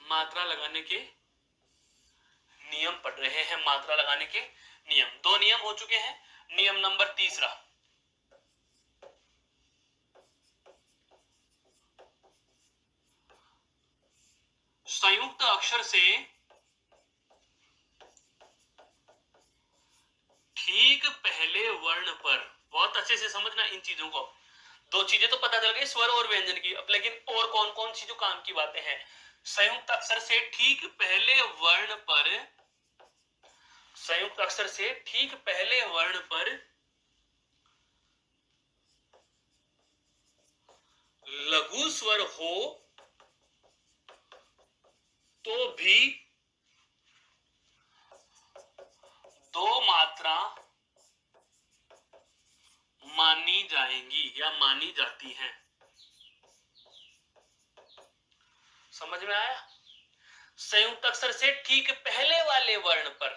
मात्रा लगाने के नियम पढ़ रहे हैं। मात्रा लगाने के नियम, 2 नियम हो चुके हैं। नियम नंबर 3, संयुक्त अक्षर से ठीक पहले वर्ण पर, बहुत अच्छे से समझना इन चीजों को। 2 चीजें तो पता चल गई, स्वर और व्यंजन की। अब लेकिन और कौन कौन सी जो काम की बातें हैं? संयुक्त अक्षर से ठीक पहले वर्ण पर, संयुक्त अक्षर से ठीक पहले वर्ण पर लघु स्वर हो तो भी 2 मात्रा मानी जाएंगी या मानी जाती हैं। समझ में आया? संयुक्त अक्षर से ठीक पहले वाले वर्ण पर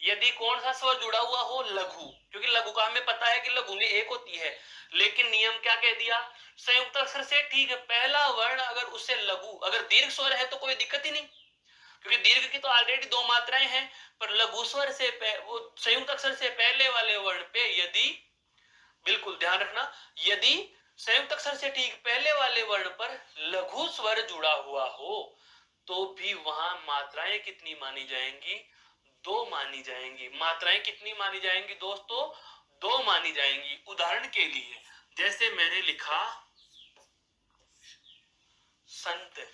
यदि कौन सा स्वर जुड़ा हुआ हो? लघु। क्योंकि लघु का हमें पता है कि लघु में 1 होती है। लेकिन नियम क्या कह दिया? संयुक्त अक्षर से ठीक पहला वर्ण अगर उससे लघु, अगर दीर्घ स्वर है तो कोई दिक्कत ही नहीं, क्योंकि दीर्घ की तो ऑलरेडी 2 मात्राएं हैं। पर लघु स्वर से वो संयुक्त अक्षर से पहले वाले वर्ण पे यदि, बिल्कुल ध्यान रखना, यदि संयुक्त अक्षर से ठीक पहले वाले वर्ण पर लघु स्वर जुड़ा हुआ हो तो भी वहां मात्राएं कितनी मानी जाएंगी? 2 मानी जाएंगी। मात्राएं कितनी मानी जाएंगी दोस्तों? 2 मानी जाएंगी। उदाहरण के लिए जैसे मैंने लिखा संत,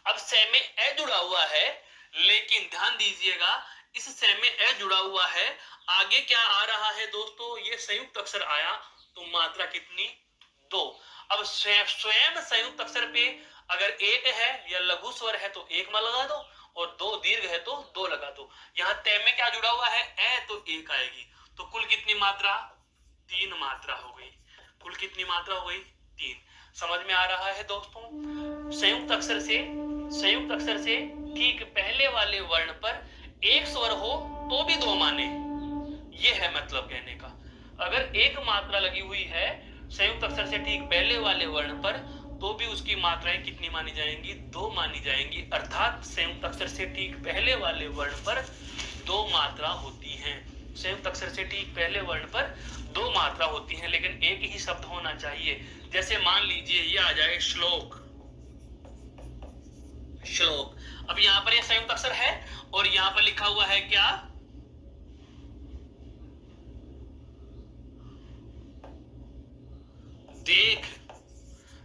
अब से में ए जुड़ा हुआ है, लेकिन ध्यान दीजिएगा इस से में ए जुड़ा हुआ है, आगे क्या आ रहा है दोस्तों? ये संयुक्त अक्षर आया, तो मात्रा कितनी? 2। अब स्वयं संयुक्त अक्षर पे अगर 1 है या लघु स्वर है तो 1 में लगा दो, और 2 दीर्घ है तो 2 लगा दो। यहाँ तय में क्या जुड़ा हुआ है? ए, तो 1 आएगी। तो कुल कितनी मात्रा? 3 मात्रा हो गई। कुल कितनी मात्रा हो गई? 3। समझ में आ रहा है दोस्तों? संयुक्त अक्षर से ठीक पहले वाले वर्ण पर 1 स्वर हो तो भी 2 माने, ये है मतलब कहने का। अगर 1 मात्रा लगी हुई है संयुक्त अक्षर से ठीक पहले वाले वर्ण पर तो भी उसकी मात्राएं कितनी मानी जाएंगी? 2 मानी जाएंगी। अर्थात संयुक्त अक्षर से ठीक पहले वाले वर्ण पर 2 मात्रा होती हैं। संयुक्त अक्षर से ठीक पहले वर्ण पर 2 मात्रा होती हैं, लेकिन एक ही शब्द होना चाहिए। जैसे मान लीजिए ये आ जाए श्लोक, श्लोक। अब यहां पर ये संयुक्त अक्षर है और यहां पर लिखा हुआ है क्या? देख।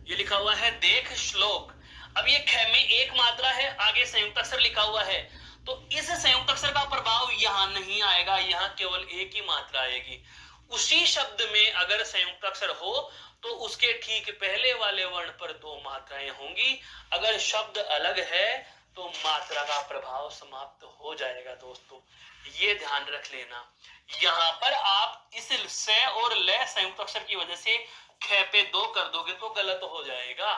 ये लिखा हुआ है देख श्लोक। अब ये ख में 1 मात्रा है, आगे संयुक्त अक्षर लिखा हुआ है, तो इस संयुक्त अक्षर का प्रभाव यहाँ नहीं आएगा, यहाँ केवल एक ही मात्रा आएगी। उसी शब्द में अगर संयुक्त अक्षर हो तो उसके ठीक पहले वाले वर्ण पर दो मात्राएं होंगी। अगर शब्द अलग है तो मात्रा का प्रभाव समाप्त हो जाएगा। दोस्तों ये ध्यान रख लेना। यहां पर आप इस से और ले संयुक्त अक्षर की वजह से ख पे 2 कर दोगे तो गलत हो जाएगा।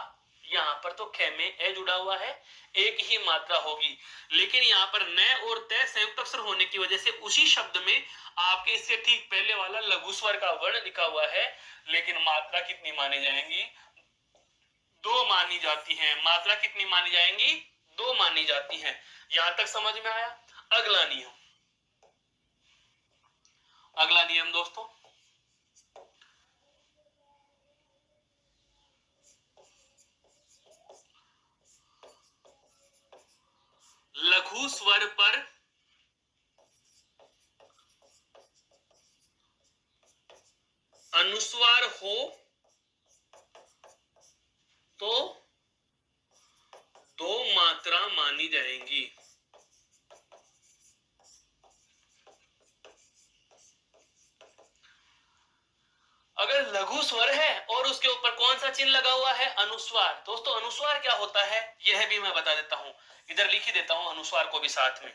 यहाँ पर तो ख में ए जुड़ा हुआ है, एक ही मात्रा होगी, लेकिन यहाँ पर न और त संयुक्त अक्षर होने की वजह से उसी शब्द में आपके इससे ठीक पहले वाला लघु स्वर का वर्ण लिखा हुआ है, लेकिन मात्रा कितनी मानी जाएंगी? 2 मानी जाती है। मात्रा कितनी मानी जाएंगी? 2 मानी जाती है। यहां तक समझ में आया? अगला नियम, अगला नियम दोस्तों, लघु स्वर पर अनुस्वार हो तो 2 मात्रा मानी जाएंगी। अगर लघु स्वर है और उसके ऊपर कौन सा चिन्ह लगा हुआ है? अनुस्वार। दोस्तों अनुस्वार क्या होता है यह भी मैं बता देता हूं, इधर लिख ही देता हूं अनुस्वार को भी साथ में।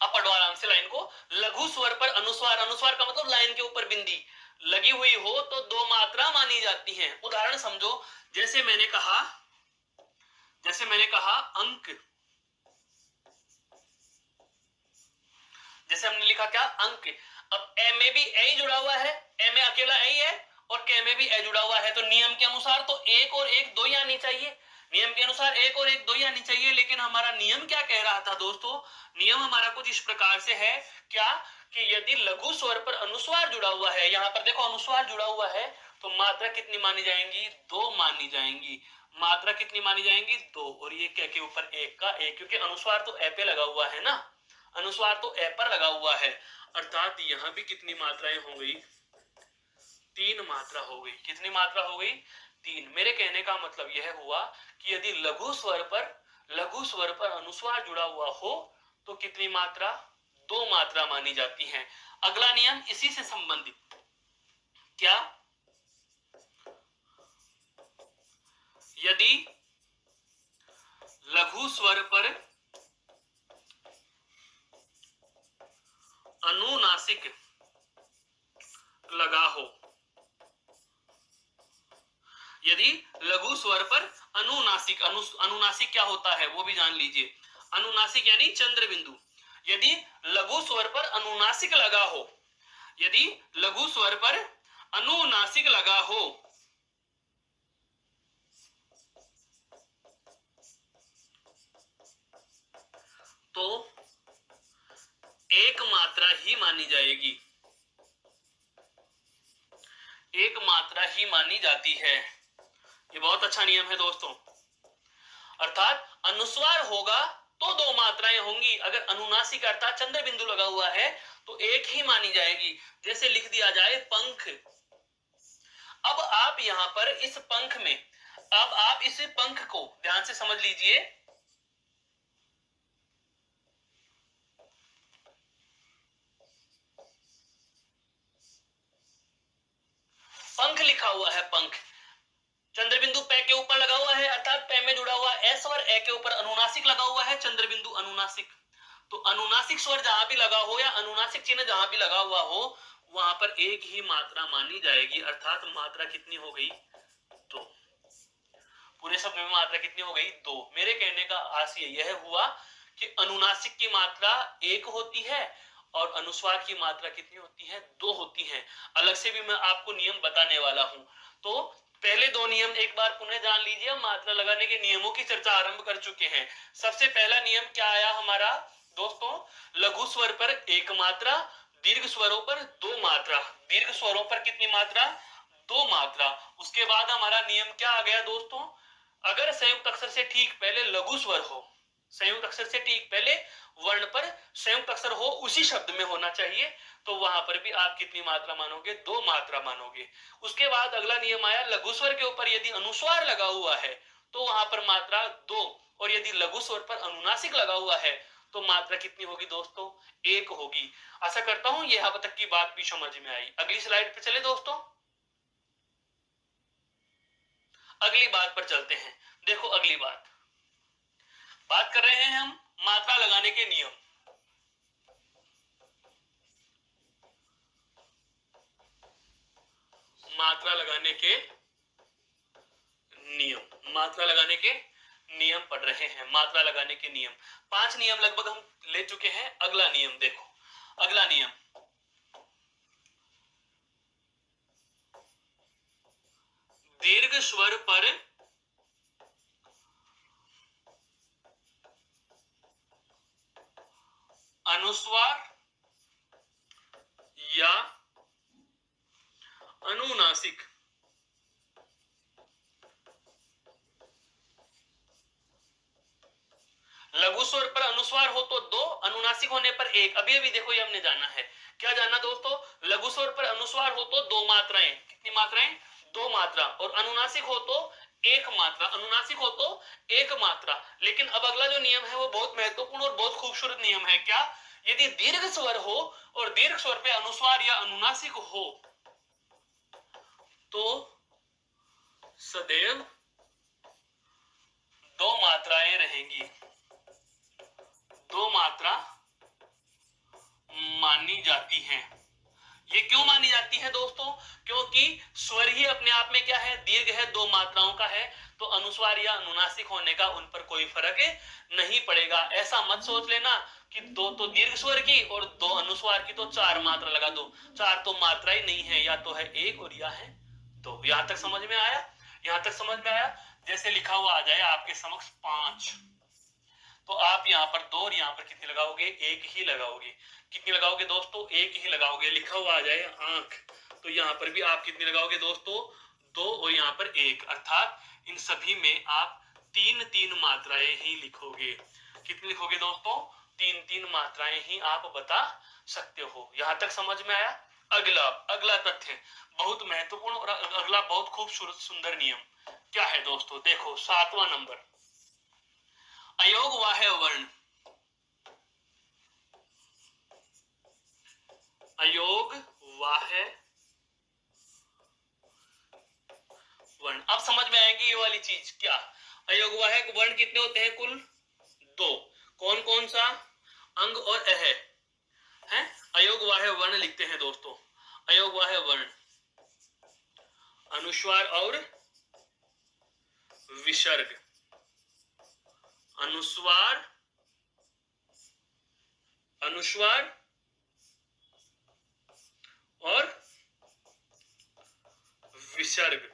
अब पढ़ो आराम से लाइन को। लघु स्वर पर अनुस्वार, अनुस्वार का मतलब लाइन के ऊपर बिंदी लगी हुई हो तो 2 मात्रा मानी जाती हैं। उदाहरण समझो, जैसे मैंने कहा अंक, जैसे हमने लिखा क्या? अंक। अब ए में भी ए जुड़ा हुआ है, ए में अकेला ए है और के में भी ए जुड़ा हुआ है, तो नियम के अनुसार तो 1 और 1 2 ही आनी चाहिए। नियम के अनुसार 1 और 1 2 ही आनी चाहिए, लेकिन हमारा नियम क्या कह रहा था दोस्तों? नियम हमारा कुछ इस प्रकार से है क्या कि यदि लघु स्वर पर अनुस्वार जुड़ा हुआ है, यहां पर देखो अनुस्वार जुड़ा हुआ है, तो मात्रा कितनी मानी जाएंगी? 2 मानी जाएंगी। मात्रा कितनी मानी जाएंगी? 2। और ये क्या के ऊपर 1 का 1, क्योंकि अनुस्वार तो ए पे लगा हुआ है ना, अनुस्वार तो ए पर लगा हुआ है, अर्थात यहां भी कितनी मात्राएं हो गई? 3 मात्रा हो गई। कितनी मात्रा हो गई? 3। मेरे कहने का मतलब यह हुआ कि यदि लघु स्वर पर अनुस्वार जुड़ा हुआ हो तो कितनी मात्रा? 2 मात्रा मानी जाती है। अगला नियम इसी से संबंधित, क्या? यदि लघु स्वर पर अनुनासिक लगा हो, यदि लघु स्वर पर अनुनासिक, अनुनासिक क्या होता है वो भी जान लीजिए। अनुनासिक यानी चंद्र बिंदु। यदि लघु स्वर पर अनुनासिक लगा हो, यदि लघु स्वर पर अनुनासिक लगा हो तो 1 मात्रा ही मानी जाएगी, 1 मात्रा ही मानी जाती है। ये बहुत अच्छा नियम है दोस्तों। अर्थात अनुस्वार होगा तो 2 मात्राएं होंगी, अगर अनुनासिक अर्थात चंद्र बिंदु लगा हुआ है तो 1 ही मानी जाएगी। जैसे लिख दिया जाए पंख। अब आप यहां पर इस पंख में, अब आप इस पंख को ध्यान से समझ लीजिए। पंख लिखा हुआ है, पंख चंद्रबिंदु पे के ऊपर लगा हुआ है, अर्थात पे में जुड़ा हुआ एस और ए के ऊपर अनुनासिक लगा हुआ है, चंद्रबिंदु अनुनासिक। तो अनुनासिक स्वर जहां भी लगा हो या अनुनासिक चिन्ह जहां भी लगा हुआ हो वहां पर 1 ही मात्रा मानी जाएगी, अर्थात मात्रा कितनी हो गई? 2। पूरे शब्द में मात्रा कितनी हो गई? 2। मेरे कहने का आशय यह हुआ कि अनुनासिक की मात्रा 1 होती है और अनुस्वार की मात्रा कितनी होती है? 2 होती है। अलग से भी मैं आपको नियम बताने वाला हूं। तो पहले 2 नियम एक बार पुनः जान लीजिए। मात्रा लगाने के नियमों की चर्चा आरंभ कर चुके हैं। सबसे पहला नियम क्या आया हमारा दोस्तों? लघु स्वर पर 1 मात्रा, दीर्घ स्वरों पर 2 मात्रा। दीर्घ स्वरों पर कितनी मात्रा? 2 मात्रा। उसके बाद हमारा नियम क्या आ गया दोस्तों? अगर संयुक्त अक्षर से ठीक पहले लघु स्वर हो, संयुक्त अक्षर से ठीक पहले वर्ण पर संयुक्त अक्षर हो उसी शब्द में होना चाहिए, तो वहां पर भी आप कितनी मात्रा मानोगे? 2 मात्रा मानोगे। उसके बाद अगला नियम आया, लघु स्वर के ऊपर यदि अनुस्वार लगा हुआ है तो वहां पर मात्रा 2, और यदि लघु स्वर पर अनुनासिक लगा हुआ है तो मात्रा कितनी होगी दोस्तों? 1 होगी। आशा करता हूं यहां तक की बात भी समझ में आई। अगली स्लाइड पे चले दोस्तों, अगली बात पर चलते हैं। देखो अगली बात कर रहे हैं हम मात्रा लगाने के नियम। मात्रा लगाने के नियम, मात्रा लगाने के नियम पढ़ रहे हैं। मात्रा लगाने के नियम 5 नियम लगभग हम ले चुके हैं। अगला नियम देखो, अगला नियम, दीर्घ स्वर पर अनुस्वार या अनुनासिक लघु स्वर पर अनुस्वार हो तो 2, अनुनासिक होने पर 1। अभी अभी देखो ये हमने जाना है। क्या जाना दोस्तों? लघु स्वर पर अनुस्वार हो तो 2 मात्राएं। कितनी मात्राएं? 2 मात्रा। और अनुनासिक हो तो 1 मात्रा। अनुनासिक हो तो 1 मात्रा। लेकिन अब अगला जो नियम है वो बहुत महत्वपूर्ण और बहुत खूबसूरत नियम है। क्या? यदि दीर्घ स्वर हो और दीर्घ स्वर पे अनुस्वार या अनुनासिक हो तो सदैव 2 मात्राएं रहेंगी। 2 मात्रा मानी जाती हैं। ये क्यों मानी जाती है दोस्तों? क्योंकि स्वर ही अपने आप में क्या है? दीर्घ है, 2 मात्राओं का है, तो अनुस्वार या अनुनासिक होने का उन पर कोई फर्क नहीं पड़ेगा। ऐसा मत सोच लेना कि 2 तो दीर्घ स्वर की और 2 अनुस्वार की, तो 4 मात्रा लगा दो। 4 तो मात्रा ही नहीं है, या तो है 1 और या है 2। यहां तक समझ में आया? यहां तक समझ में आया? जैसे लिखा हुआ आ जाए आपके समक्ष 5, तो आप यहाँ पर 2 और यहाँ पर कितनी लगाओगे? 1 ही लगाओगे। कितनी लगाओगे दोस्तों? 1 ही लगाओगे। लिखा हुआ आ जाए आंख, तो यहाँ पर भी आप कितनी लगाओगे दोस्तों? 2 और यहाँ पर 1, अर्थात इन सभी में आप 3-3 मात्राएं ही लिखोगे। कितनी लिखोगे दोस्तों? 3-3 मात्राएं ही आप बता सकते हो। यहाँ तक समझ में आया? अगला अगला तथ्य बहुत महत्वपूर्ण और अगला बहुत खूबसूरत सुंदर नियम क्या है दोस्तों? देखो 7वां नंबर, अयोगवाह्य वर्ण। अयोगवाह्य वर्ण, अब समझ में आएंगी ये वाली चीज। क्या? अयोगवाह्य वर्ण कितने होते हैं? कुल 2। कौन कौन सा? अंग और अह है। अयोगवाह्य वर्ण लिखते हैं दोस्तों। अयोगवाह्य वर्ण अनुस्वार और विसर्ग। अनुस्वार, अनुस्वार और विसर्ग।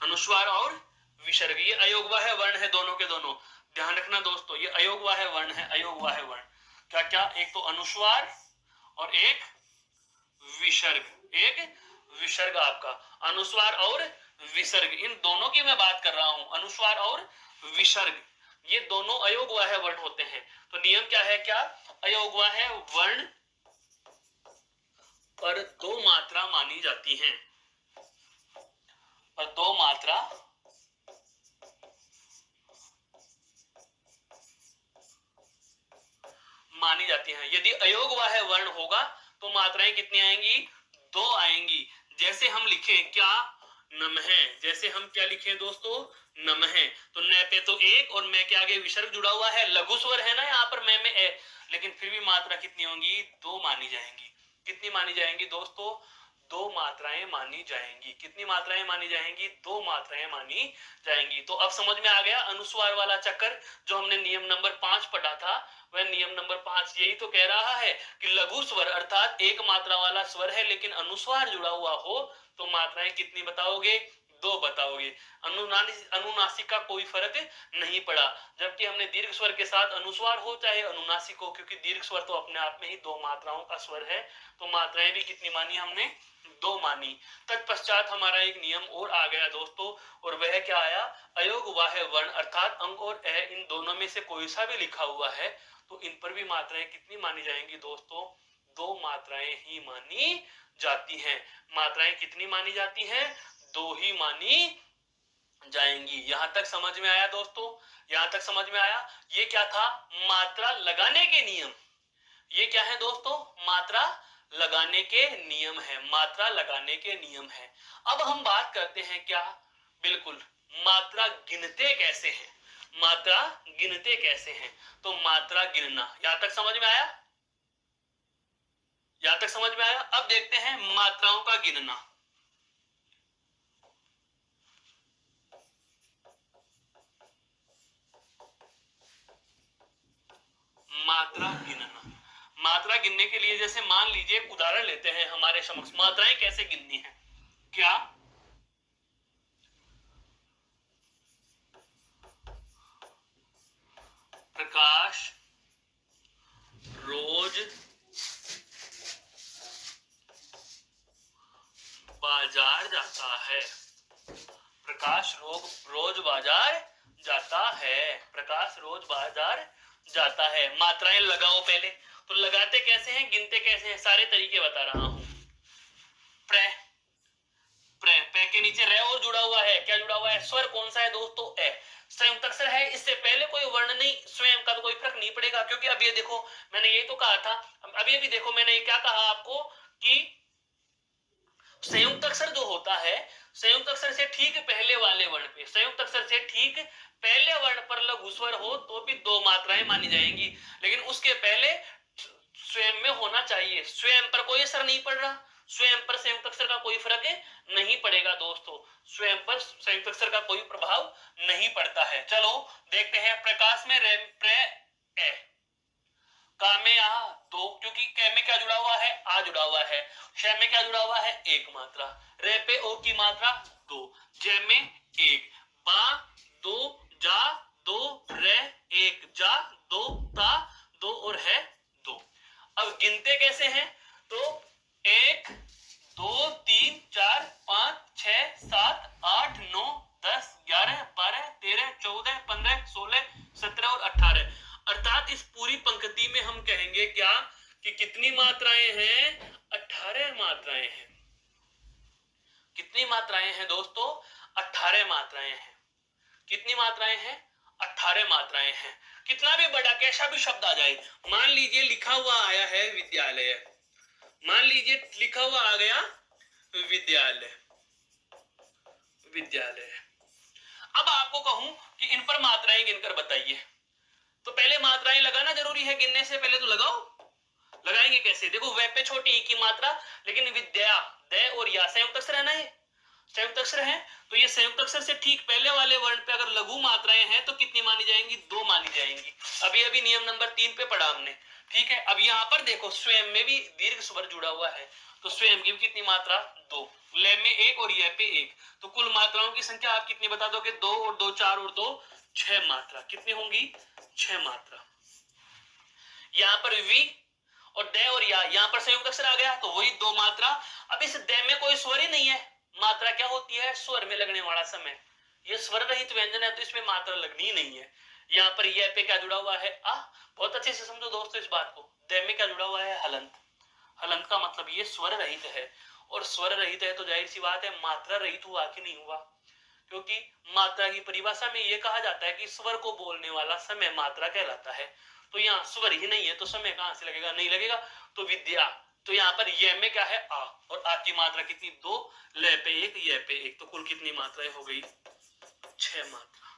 अनुस्वार और विसर्ग, ये अयोगवाह्य वर्ण है दोनों के दोनों। ध्यान रखना दोस्तों, ये अयोगवाह्य वर्ण है। अयोगवाह्य वर्ण क्या क्या? एक तो अनुस्वार और एक विसर्ग। एक विसर्ग आपका, अनुस्वार और विसर्ग, इन दोनों की मैं बात कर रहा हूं। अनुस्वार और विसर्ग ये दोनों अयोगवाह्य वर्ण होते हैं। तो नियम क्या है? क्या? अयोगवाह्य वर्ण पर 2 मात्रा मानी जाती हैं। और 2 मात्रा मानी जाती हैं। यदि अयोगवाह्य वर्ण होगा तो मात्राएं कितनी आएंगी? 2 आएंगी। जैसे हम लिखें क्या? नमः। जैसे हम क्या लिखें दोस्तों? नमः। तो न पे तो 1 और मैं के आगे विसर्ग जुड़ा हुआ है, लघु स्वर है ना यहाँ पर मैं में ए, लेकिन फिर भी मात्रा कितनी होंगी? 2 मानी जाएंगी। कितनी मानी जाएंगी दोस्तों? 2 मात्राएं मानी जाएंगी। कितनी मात्राएं मानी जाएंगी? 2 मात्राएं मानी जाएंगी। तो अब समझ में आ गया अनुस्वार वाला चक्कर जो हमने नियम नंबर 5 पढ़ा था। वह नियम नंबर 5 यही तो कह रहा है कि लघु स्वर अर्थात 1 मात्रा वाला स्वर है लेकिन अनुस्वार जुड़ा हुआ हो तो मात्राएं कितनी बताओगे? 2 बताओगे। अनुनासिक का कोई फर्क नहीं पड़ा, जबकि हमने दीर्घ स्वर के साथ अनुस्वार हो चाहे अनुनासिक हो, क्योंकि दीर्घ स्वर तो अपने आप में ही 2 मात्राओं का स्वर है, तो मात्राएं भी कितनी मानी हमने, 2 मानी। तत्पश्चात हमारा एक नियम और आ गया दोस्तों, और वह क्या आया, अयोग वाह्य वर्ण अर्थात अंग और ए इन दोनों में से कोई सा भी लिखा हुआ है तो इन पर भी मात्राएं कितनी मानी जाएंगी दोस्तों, 2 मात्राएं ही मानी जाती हैं। मात्राएं कितनी मानी जाती हैं, 2 ही मानी जाएंगी। यहां तक समझ में आया दोस्तों, यहां तक समझ में आया। ये क्या था, मात्रा लगाने के नियम। ये क्या है दोस्तों, मात्रा लगाने के नियम है, मात्रा लगाने के नियम है। अब हम बात करते हैं क्या, बिल्कुल, मात्रा गिनते कैसे हैं, मात्रा गिनते कैसे हैं। तो मात्रा गिनना, यहां तक समझ में आया, यहां तक समझ में आया। अब देखते हैं मात्राओं का गिनना। मात्रा गिनना, मात्रा गिनने के लिए जैसे मान लीजिए एक उदाहरण लेते हैं हमारे समक्ष, मात्राएं कैसे गिननी है। क्या प्रकाश रोज बाजार जाता है, प्रकाश रोज बाजार जाता है, प्रकाश रोज बाजार जाता है। मात्राएं लगाओ पहले, तो लगाते कैसे हैं, गिनते कैसे हैं, सारे तरीके बता रहा हूं। प्रे, प्रे, पे के नीचे रे और जुड़ा हुआ है, क्या जुड़ा हुआ है, स्वर कौन सा है दोस्तों, ए। संयुक्त अक्षर है, इससे पहले कोई वर्ण नहीं, स्वयं का तो कोई फर्क नहीं पड़ेगा, क्योंकि अब ये देखो मैंने ये तो कहा था, अभी अभी देखो मैंने ये क्या कहा आपको कि संयुक्त अक्षर जो होता है, संयुक्त अक्षर से ठीक पहले वाले वर्ण पे, संयुक्त अक्षर से ठीक पहले वर्ण पर लघु स्वर हो तो भी 2 मात्राएं मानी जाएंगी, लेकिन उसके पहले स्वयं में होना चाहिए। स्वयं पर कोई असर नहीं पड़ रहा, स्वयं पर संयुक्त अक्षर का कोई फर्क नहीं पड़ेगा दोस्तों, स्वयं पर संयुक्त अक्षर का कोई प्रभाव नहीं पड़ता है। चलो देखते हैं, प्रकाश में रे प्रे ए, का में आ 2, क्योंकि कै में क्या जुड़ा हुआ है, आ जुड़ा हुआ है, श में क्या जुड़ा हुआ है, 1 मात्रा, रे पे ओ की मात्रा 2, जय में 1, बा 2, जा 2, रे 1, जा 2, ता 2 और है 2। अब गिनते कैसे हैं, तो 1 2 3 4 5 6 7 8 9 10 11 12 13 14 15 16 17 और 18, अर्थात इस पूरी पंक्ति में हम कहेंगे क्या कि कितनी मात्राएं हैं, 18 मात्राएं हैं। कितनी मात्राएं हैं दोस्तों, 18 मात्राएं हैं। कितनी मात्राएं हैं, 18 मात्राएं हैं। कितना भी बड़ा कैसा भी शब्द आ जाए, मान लीजिए लिखा हुआ आया है विद्यालय, मान लीजिए लिखा हुआ आ गया विद्यालय, विद्यालय। अब आपको कहूं कि इन पर मात्राएं गिनकर बताइए, तो पहले मात्राएं लगाना जरूरी है, गिनने से पहले तो लगाओ। लगाएंगे कैसे, देखो वे पे छोटी ई की मात्रा, लेकिन विद्या दे और या संयुक्त अक्षर है ना, ये संयुक्त अक्षर है, तो ये संयुक्त अक्षर से ठीक पहले वाले वर्ण पे अगर लघु मात्राएं हैं तो कितनी मानी जाएंगी, 2 मानी जाएंगी। अभी अभी नियम नंबर 3 पे पढ़ा हमने, ठीक है। अब यहाँ पर देखो स्वयं में भी दीर्घ स्वर जुड़ा हुआ है, तो स्वयं की कितनी मात्रा, 2, ले में 1 और यह पे 1, तो कुल मात्राओं की संख्या आप कितनी बता दोगे, 2 और 2 4 और 2 6 मात्रा, कितनी होंगी, 6 मात्रा। यहाँ पर वी और दे और या, यहाँ पर संयुक्त अक्षर आ गया तो वही 2 मात्रा। अब इस दे में कोई स्वर ही नहीं है, मात्रा क्या होती है, स्वर में लगने वाला समय, ये स्वर रहित व्यंजन है तो इसमें मात्रा लगनी ही नहीं है। यहाँ पर यह पे क्या जुड़ा हुआ है, आ, बहुत अच्छे से समझो दोस्तों इस बात को, दे में क्या जुड़ा हुआ है, हलंत, हलंत का मतलब ये स्वर रहित है, और स्वर रहित है तो जाहिर सी बात है मात्रा रहित हुआ कि नहीं हुआ, क्योंकि मात्रा की परिभाषा में यह कहा जाता है कि स्वर को बोलने वाला समय मात्रा कहलाता है, तो यहाँ स्वर ही नहीं है तो समय कहां से लगेगा, नहीं लगेगा। तो विद्या, तो यहाँ पर यह में क्या है, आ, और आ की मात्रा कितनी, 2, ले पे 1 ये पे 1, तो कुल कितनी मात्राएं हो गई, 6 मात्रा।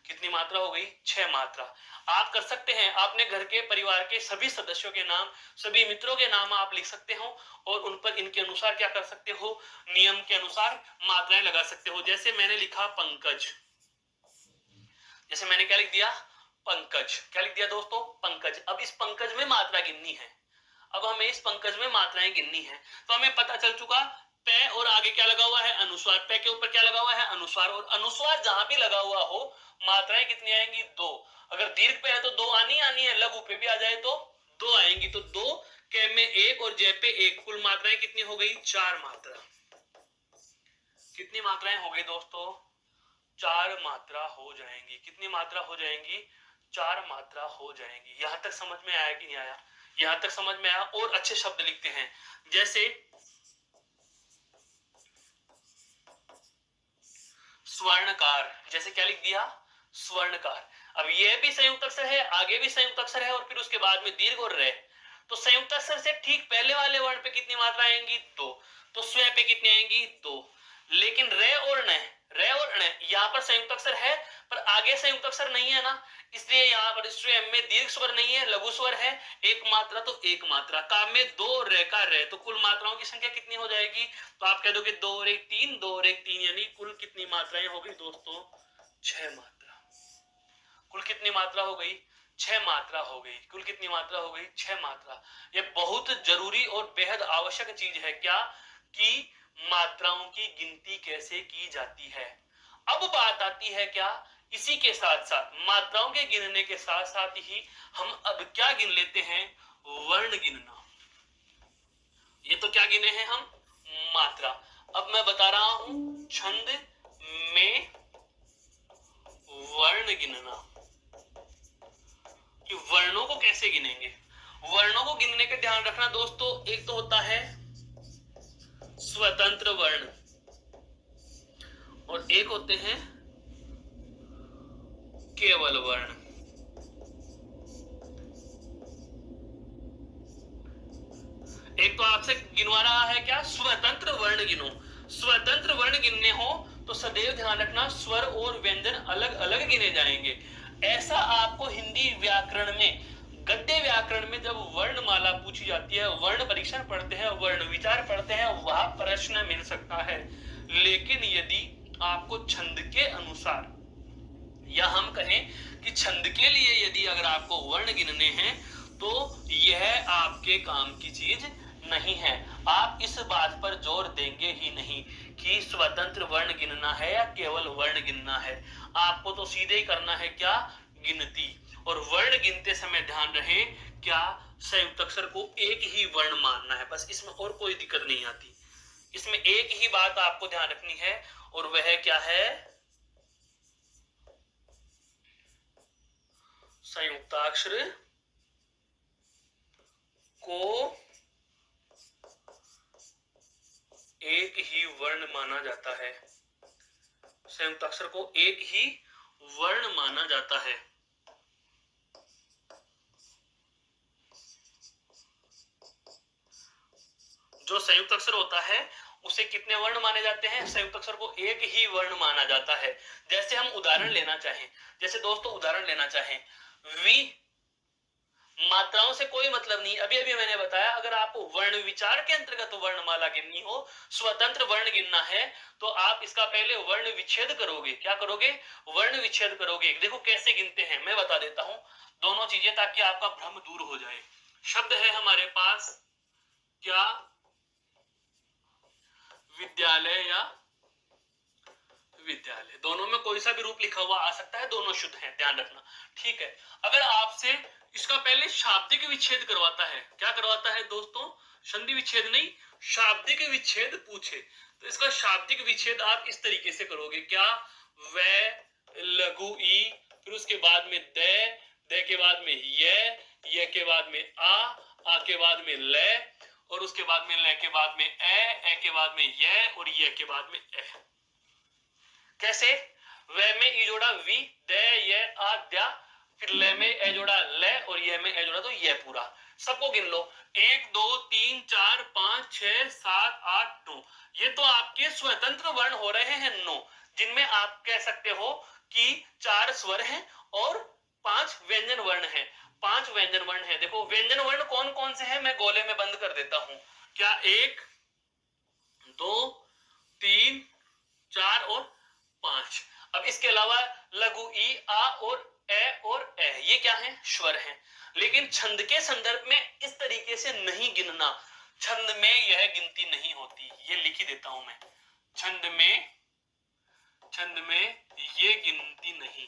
कितनी मात्रा हो गई, 6 मात्रा। आप कर सकते हैं, आपने घर के परिवार के सभी सदस्यों के नाम, सभी मित्रों के नाम आप लिख सकते हो और उन पर इनके अनुसार क्या कर सकते हो, नियम के अनुसार मात्राएं लगा सकते हो। जैसे मैंने लिखा पंकज, जैसे मैंने क्या लिख दिया, पंकज, क्या लिख दिया दोस्तों, पंकज। अब इस पंकज में मात्रा गिननी है, अब हमें इस पंकज में मात्राएं गिननी है, तो हमें पता चल चुका पे और आगे क्या लगा हुआ है, अनुस्वार। पे के ऊपर क्या लगा हुआ है, अनुस्वार। और अनुस्वार जहां भी लगा हुआ हो मात्राएं कितनी आएंगी, दो। अगर दीर्घ पे है तो दो आनी है, लघु पे भी आ जाए तो दो आएंगी। तो दो, के में एक और जय पे एक, कुल मात्राएं कितनी हो गई, चार मात्रा। कितनी मात्राएं हो गई दोस्तों, चार मात्रा हो जाएंगी। कितनी मात्रा हो जाएंगी, चार मात्रा हो जाएंगी। यहां तक समझ में आया कि नहीं आया, यहां तक समझ में आया। और अच्छे शब्द लिखते हैं, जैसे स्वर्णकार, जैसे क्या लिख दिया, स्वर्णकार। अब ये भी संयुक्त अक्षर है, आगे भी संयुक्त अक्षर है, और फिर उसके बाद में दीर्घ और रे। तो संयुक्त अक्षर से ठीक पहले वाले वर्ण पे कितनी मात्रा आएंगी, दो। तो स्व पे कितनी आएंगी, दो। लेकिन रे और न, रे और न यहाँ पर संयुक्त अक्षर है पर आगे संयुक्त अक्षर नहीं है ना, इसलिए यहाँ पर स्व में दीर्घ स्वर नहीं है, लघु स्वर है। एक मात्रा तो एक मात्रा, का में दो रे का रे, तो कुल मात्राओं की संख्या कितनी हो जाएगी, तो आप कह दोगे दो और एक तीन, दो और एक तीन, यानी कुल कितनी मात्राएं हो गई दोस्तों, छह मात्रा। कुल कितनी मात्रा हो गई, छह मात्रा हो गई। कुल कितनी मात्रा हो गई, छह मात्रा। ये बहुत जरूरी और बेहद आवश्यक चीज है, क्या कि मात्राओं की गिनती कैसे की जाती है। अब बात आती है क्या, इसी के साथ साथ मात्राओं के गिनने के साथ साथ ही हम अब क्या गिन लेते हैं, वर्ण गिनना। ये तो क्या गिने हैं हम, मात्रा। अब मैं बता रहा हूं छंद में वर्ण गिनना, कि वर्णों को कैसे गिनेंगे। वर्णों को गिनने का ध्यान रखना दोस्तों, एक तो होता है स्वतंत्र वर्ण और एक होते हैं केवल वर्ण। एक तो आपसे गिनवा रहा है क्या, स्वतंत्र वर्ण गिनो। स्वतंत्र वर्ण गिनने हो तो सदैव ध्यान रखना स्वर और व्यंजन अलग अलग गिने जाएंगे। ऐसा आपको हिंदी व्याकरण में, गद्य व्याकरण में जब वर्णमाला पूछी जाती है, वर्ण परीक्षण पढ़ते हैं, वर्ण विचार पढ़ते हैं, वहां प्रश्न मिल सकता है। लेकिन यदि आपको छंद के अनुसार, या हम कहें कि छंद के लिए यदि अगर आपको वर्ण गिनने हैं, तो यह आपके काम की चीज नहीं है। आप इस बात पर जोर देंगे ही नहीं कि स्वतंत्र वर्ण गिनना है या केवल वर्ण गिनना है। आपको तो सीधे ही करना है क्या, गिनती। और वर्ण गिनते समय ध्यान रहे क्या, संयुक्त अक्षर को एक ही वर्ण मानना है, बस इसमें और कोई दिक्कत नहीं आती। इसमें एक ही बात आपको ध्यान रखनी है, और वह क्या है, संयुक्ताक्षर को एक ही वर्ण माना जाता है। संयुक्त अक्षर को एक ही वर्ण माना जाता है। जो संयुक्त अक्षर होता है उसे कितने वर्ण माने जाते हैं, संयुक्त अक्षर को एक ही वर्ण माना जाता है। जैसे हम उदाहरण लेना चाहें, जैसे दोस्तों उदाहरण लेना चाहें, वी, मात्राओं से कोई मतलब नहीं। अभी अभी मैंने बताया, अगर आपको वर्ण विचार के अंतर्गत वर्णमाला गिननी हो, स्वतंत्र वर्ण गिनना है, तो आप इसका पहले वर्ण विच्छेद करोगे। क्या करोगे, वर्ण विच्छेद करोगे। देखो कैसे गिनते हैं, मैं बता देता हूं दोनों चीजें, ताकि आपका भ्रम दूर हो जाए। शब्द है हमारे पास क्या, विद्यालय या विद्यालय, दोनों में कोई सा भी रूप लिखा हुआ आ सकता है, दोनों शुद्ध हैं, ध्यान रखना। ठीक है, अगर आपसे इसका पहले शाब्दिक विच्छेद करवाता है, क्या करवाता है दोस्तों, संधि विच्छेद नहीं, शाब्दिक विच्छेद पूछे, तो इसका शाब्दिक विच्छेद आप इस तरीके से करोगे, क्या, व, लघु ई, फिर उसके बाद में द के बाद में य के बाद में आ के बाद में ल, और उसके बाद में ल के बाद में ए के बाद में य, और य के बाद में ए। कैसे, व में ई जोड़ा वी, द य आ द्या, फिर ल में ए जोड़ा ल, और य में ए जोड़ा तो ये पूरा। सबको गिन लो, 1 2 3 4 5 6 7 8 9। ये तो आपके स्वतंत्र वर्ण हो रहे हैं 9, जिनमें आप कह सकते हो कि 4 स्वर हैं और 5 व्यंजन वर्ण हैं। 5 व्यंजन वर्ण हैं। देखो व्यंजन वर्ण कौन कौन से हैं, मैं गोले में बंद कर देता हूं। क्या, 1 2 3 4 और 5। अब इसके अलावा लघु ई, आ और ए, ये क्या है, स्वर हैं। लेकिन छंद के संदर्भ में इस तरीके से नहीं गिनना। छंद में यह गिनती नहीं होती, ये लिख ही देता हूं मैं, छंद में ये गिनती नहीं,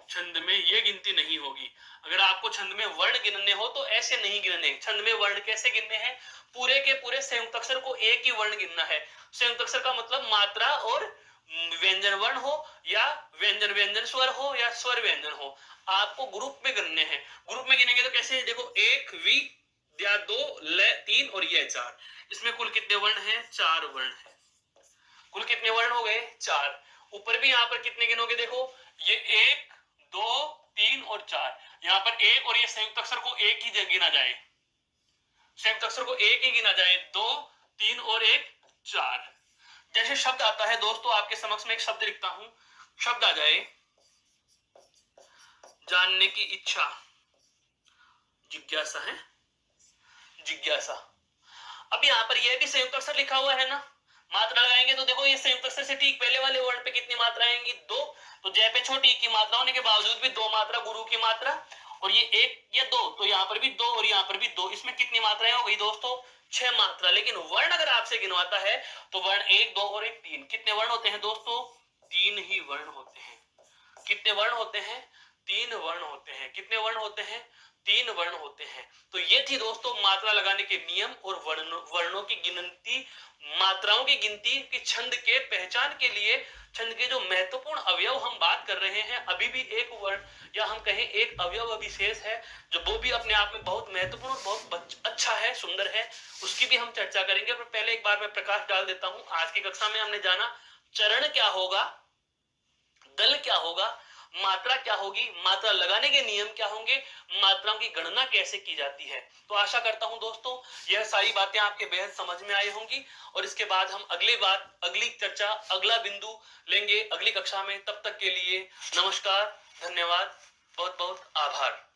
छंद में ये गिनती नहीं होगी। अगर आपको छंद में वर्ण गिनने हो तो ऐसे नहीं गिनने। छंद में वर्ण कैसे गिनने हैं, पूरे के पूरे संयुक्त अक्षर को एक ही वर्ण गिनना है। संयुक्त अक्षर का मतलब मात्रा और व्यंजन वर्ण हो या व्यंजन व्यंजन स्वर हो या स्वर व्यंजन हो, आपको ग्रुप में गिनने हैं। ग्रुप में गिनेंगे तो कैसे, देखो एक वी या दो ल तीन और ये चार, इसमें कुल कितने वर्ण हैं, चार वर्ण है। कुल कितने वर्ण हो गए, चार। ऊपर भी यहाँ पर कितने गिनोगे, देखो ये एक दो तीन और चार, यहाँ पर एक और ये संयुक्त अक्षर को एक ही गिना जाए, संयुक्त अक्षर को एक ही गिना जाए, दो तीन और एक चार। जैसे शब्द आता है दोस्तों, आपके समक्ष में एक शब्द लिखता हूं, शब्द आ जाए जानने की इच्छा, जिज्ञासा है, जिज्ञासा। अब यहाँ पर यह भी संयुक्त अक्षर लिखा हुआ है ना, मात्रा लगाएंगे तो देखो ये संयुक्त अक्षर से ठीक पहले वाले वर्ण पे कितनी मात्रा आएंगी, दो, तो जय पे छोटी की मात्रा होने के बावजूद भी दो मात्रा गुरु की मात्रा, और ये एक या दो तो यहाँ पर भी दो और यहाँ पर भी दो, इसमें कितनी मात्राएं हो गई दोस्तों, छह मात्रा। लेकिन वर्ण अगर आपसे गिनवाता है तो वर्ण एक दो और एक तीन, कितने वर्ण होते हैं दोस्तों, तीन ही वर्ण होते हैं। कितने वर्ण होते हैं, तीन वर्ण होते हैं। कितने वर्ण होते हैं, तीन वर्ण होते हैं। तो ये थी दोस्तों मात्रा लगाने के नियम और वर्णों की गिनती, मात्राओं की गिनती की छंद के पहचान के लिए। छंद के जो महत्वपूर्ण अवयव हम बात कर रहे हैं, अभी भी एक वर्ण या हम कहें एक अवयव विशेष है जो वो भी अपने आप में बहुत महत्वपूर्ण और बहुत अच्छा है, सुंदर है, उसकी भी हम चर्चा करेंगे। पर पहले एक बार मैं प्रकाश डाल देता हूं। आज की कक्षा में हमने जाना चरण क्या होगा, दल क्या होगा, मात्रा क्या होगी, मात्रा लगाने के नियम क्या होंगे, मात्राओं की गणना कैसे की जाती है। तो आशा करता हूं दोस्तों यह सारी बातें आपके बेहद समझ में आई होंगी, और इसके बाद हम अगली चर्चा, अगला बिंदु लेंगे अगली कक्षा में। तब तक के लिए नमस्कार, धन्यवाद, बहुत बहुत आभार।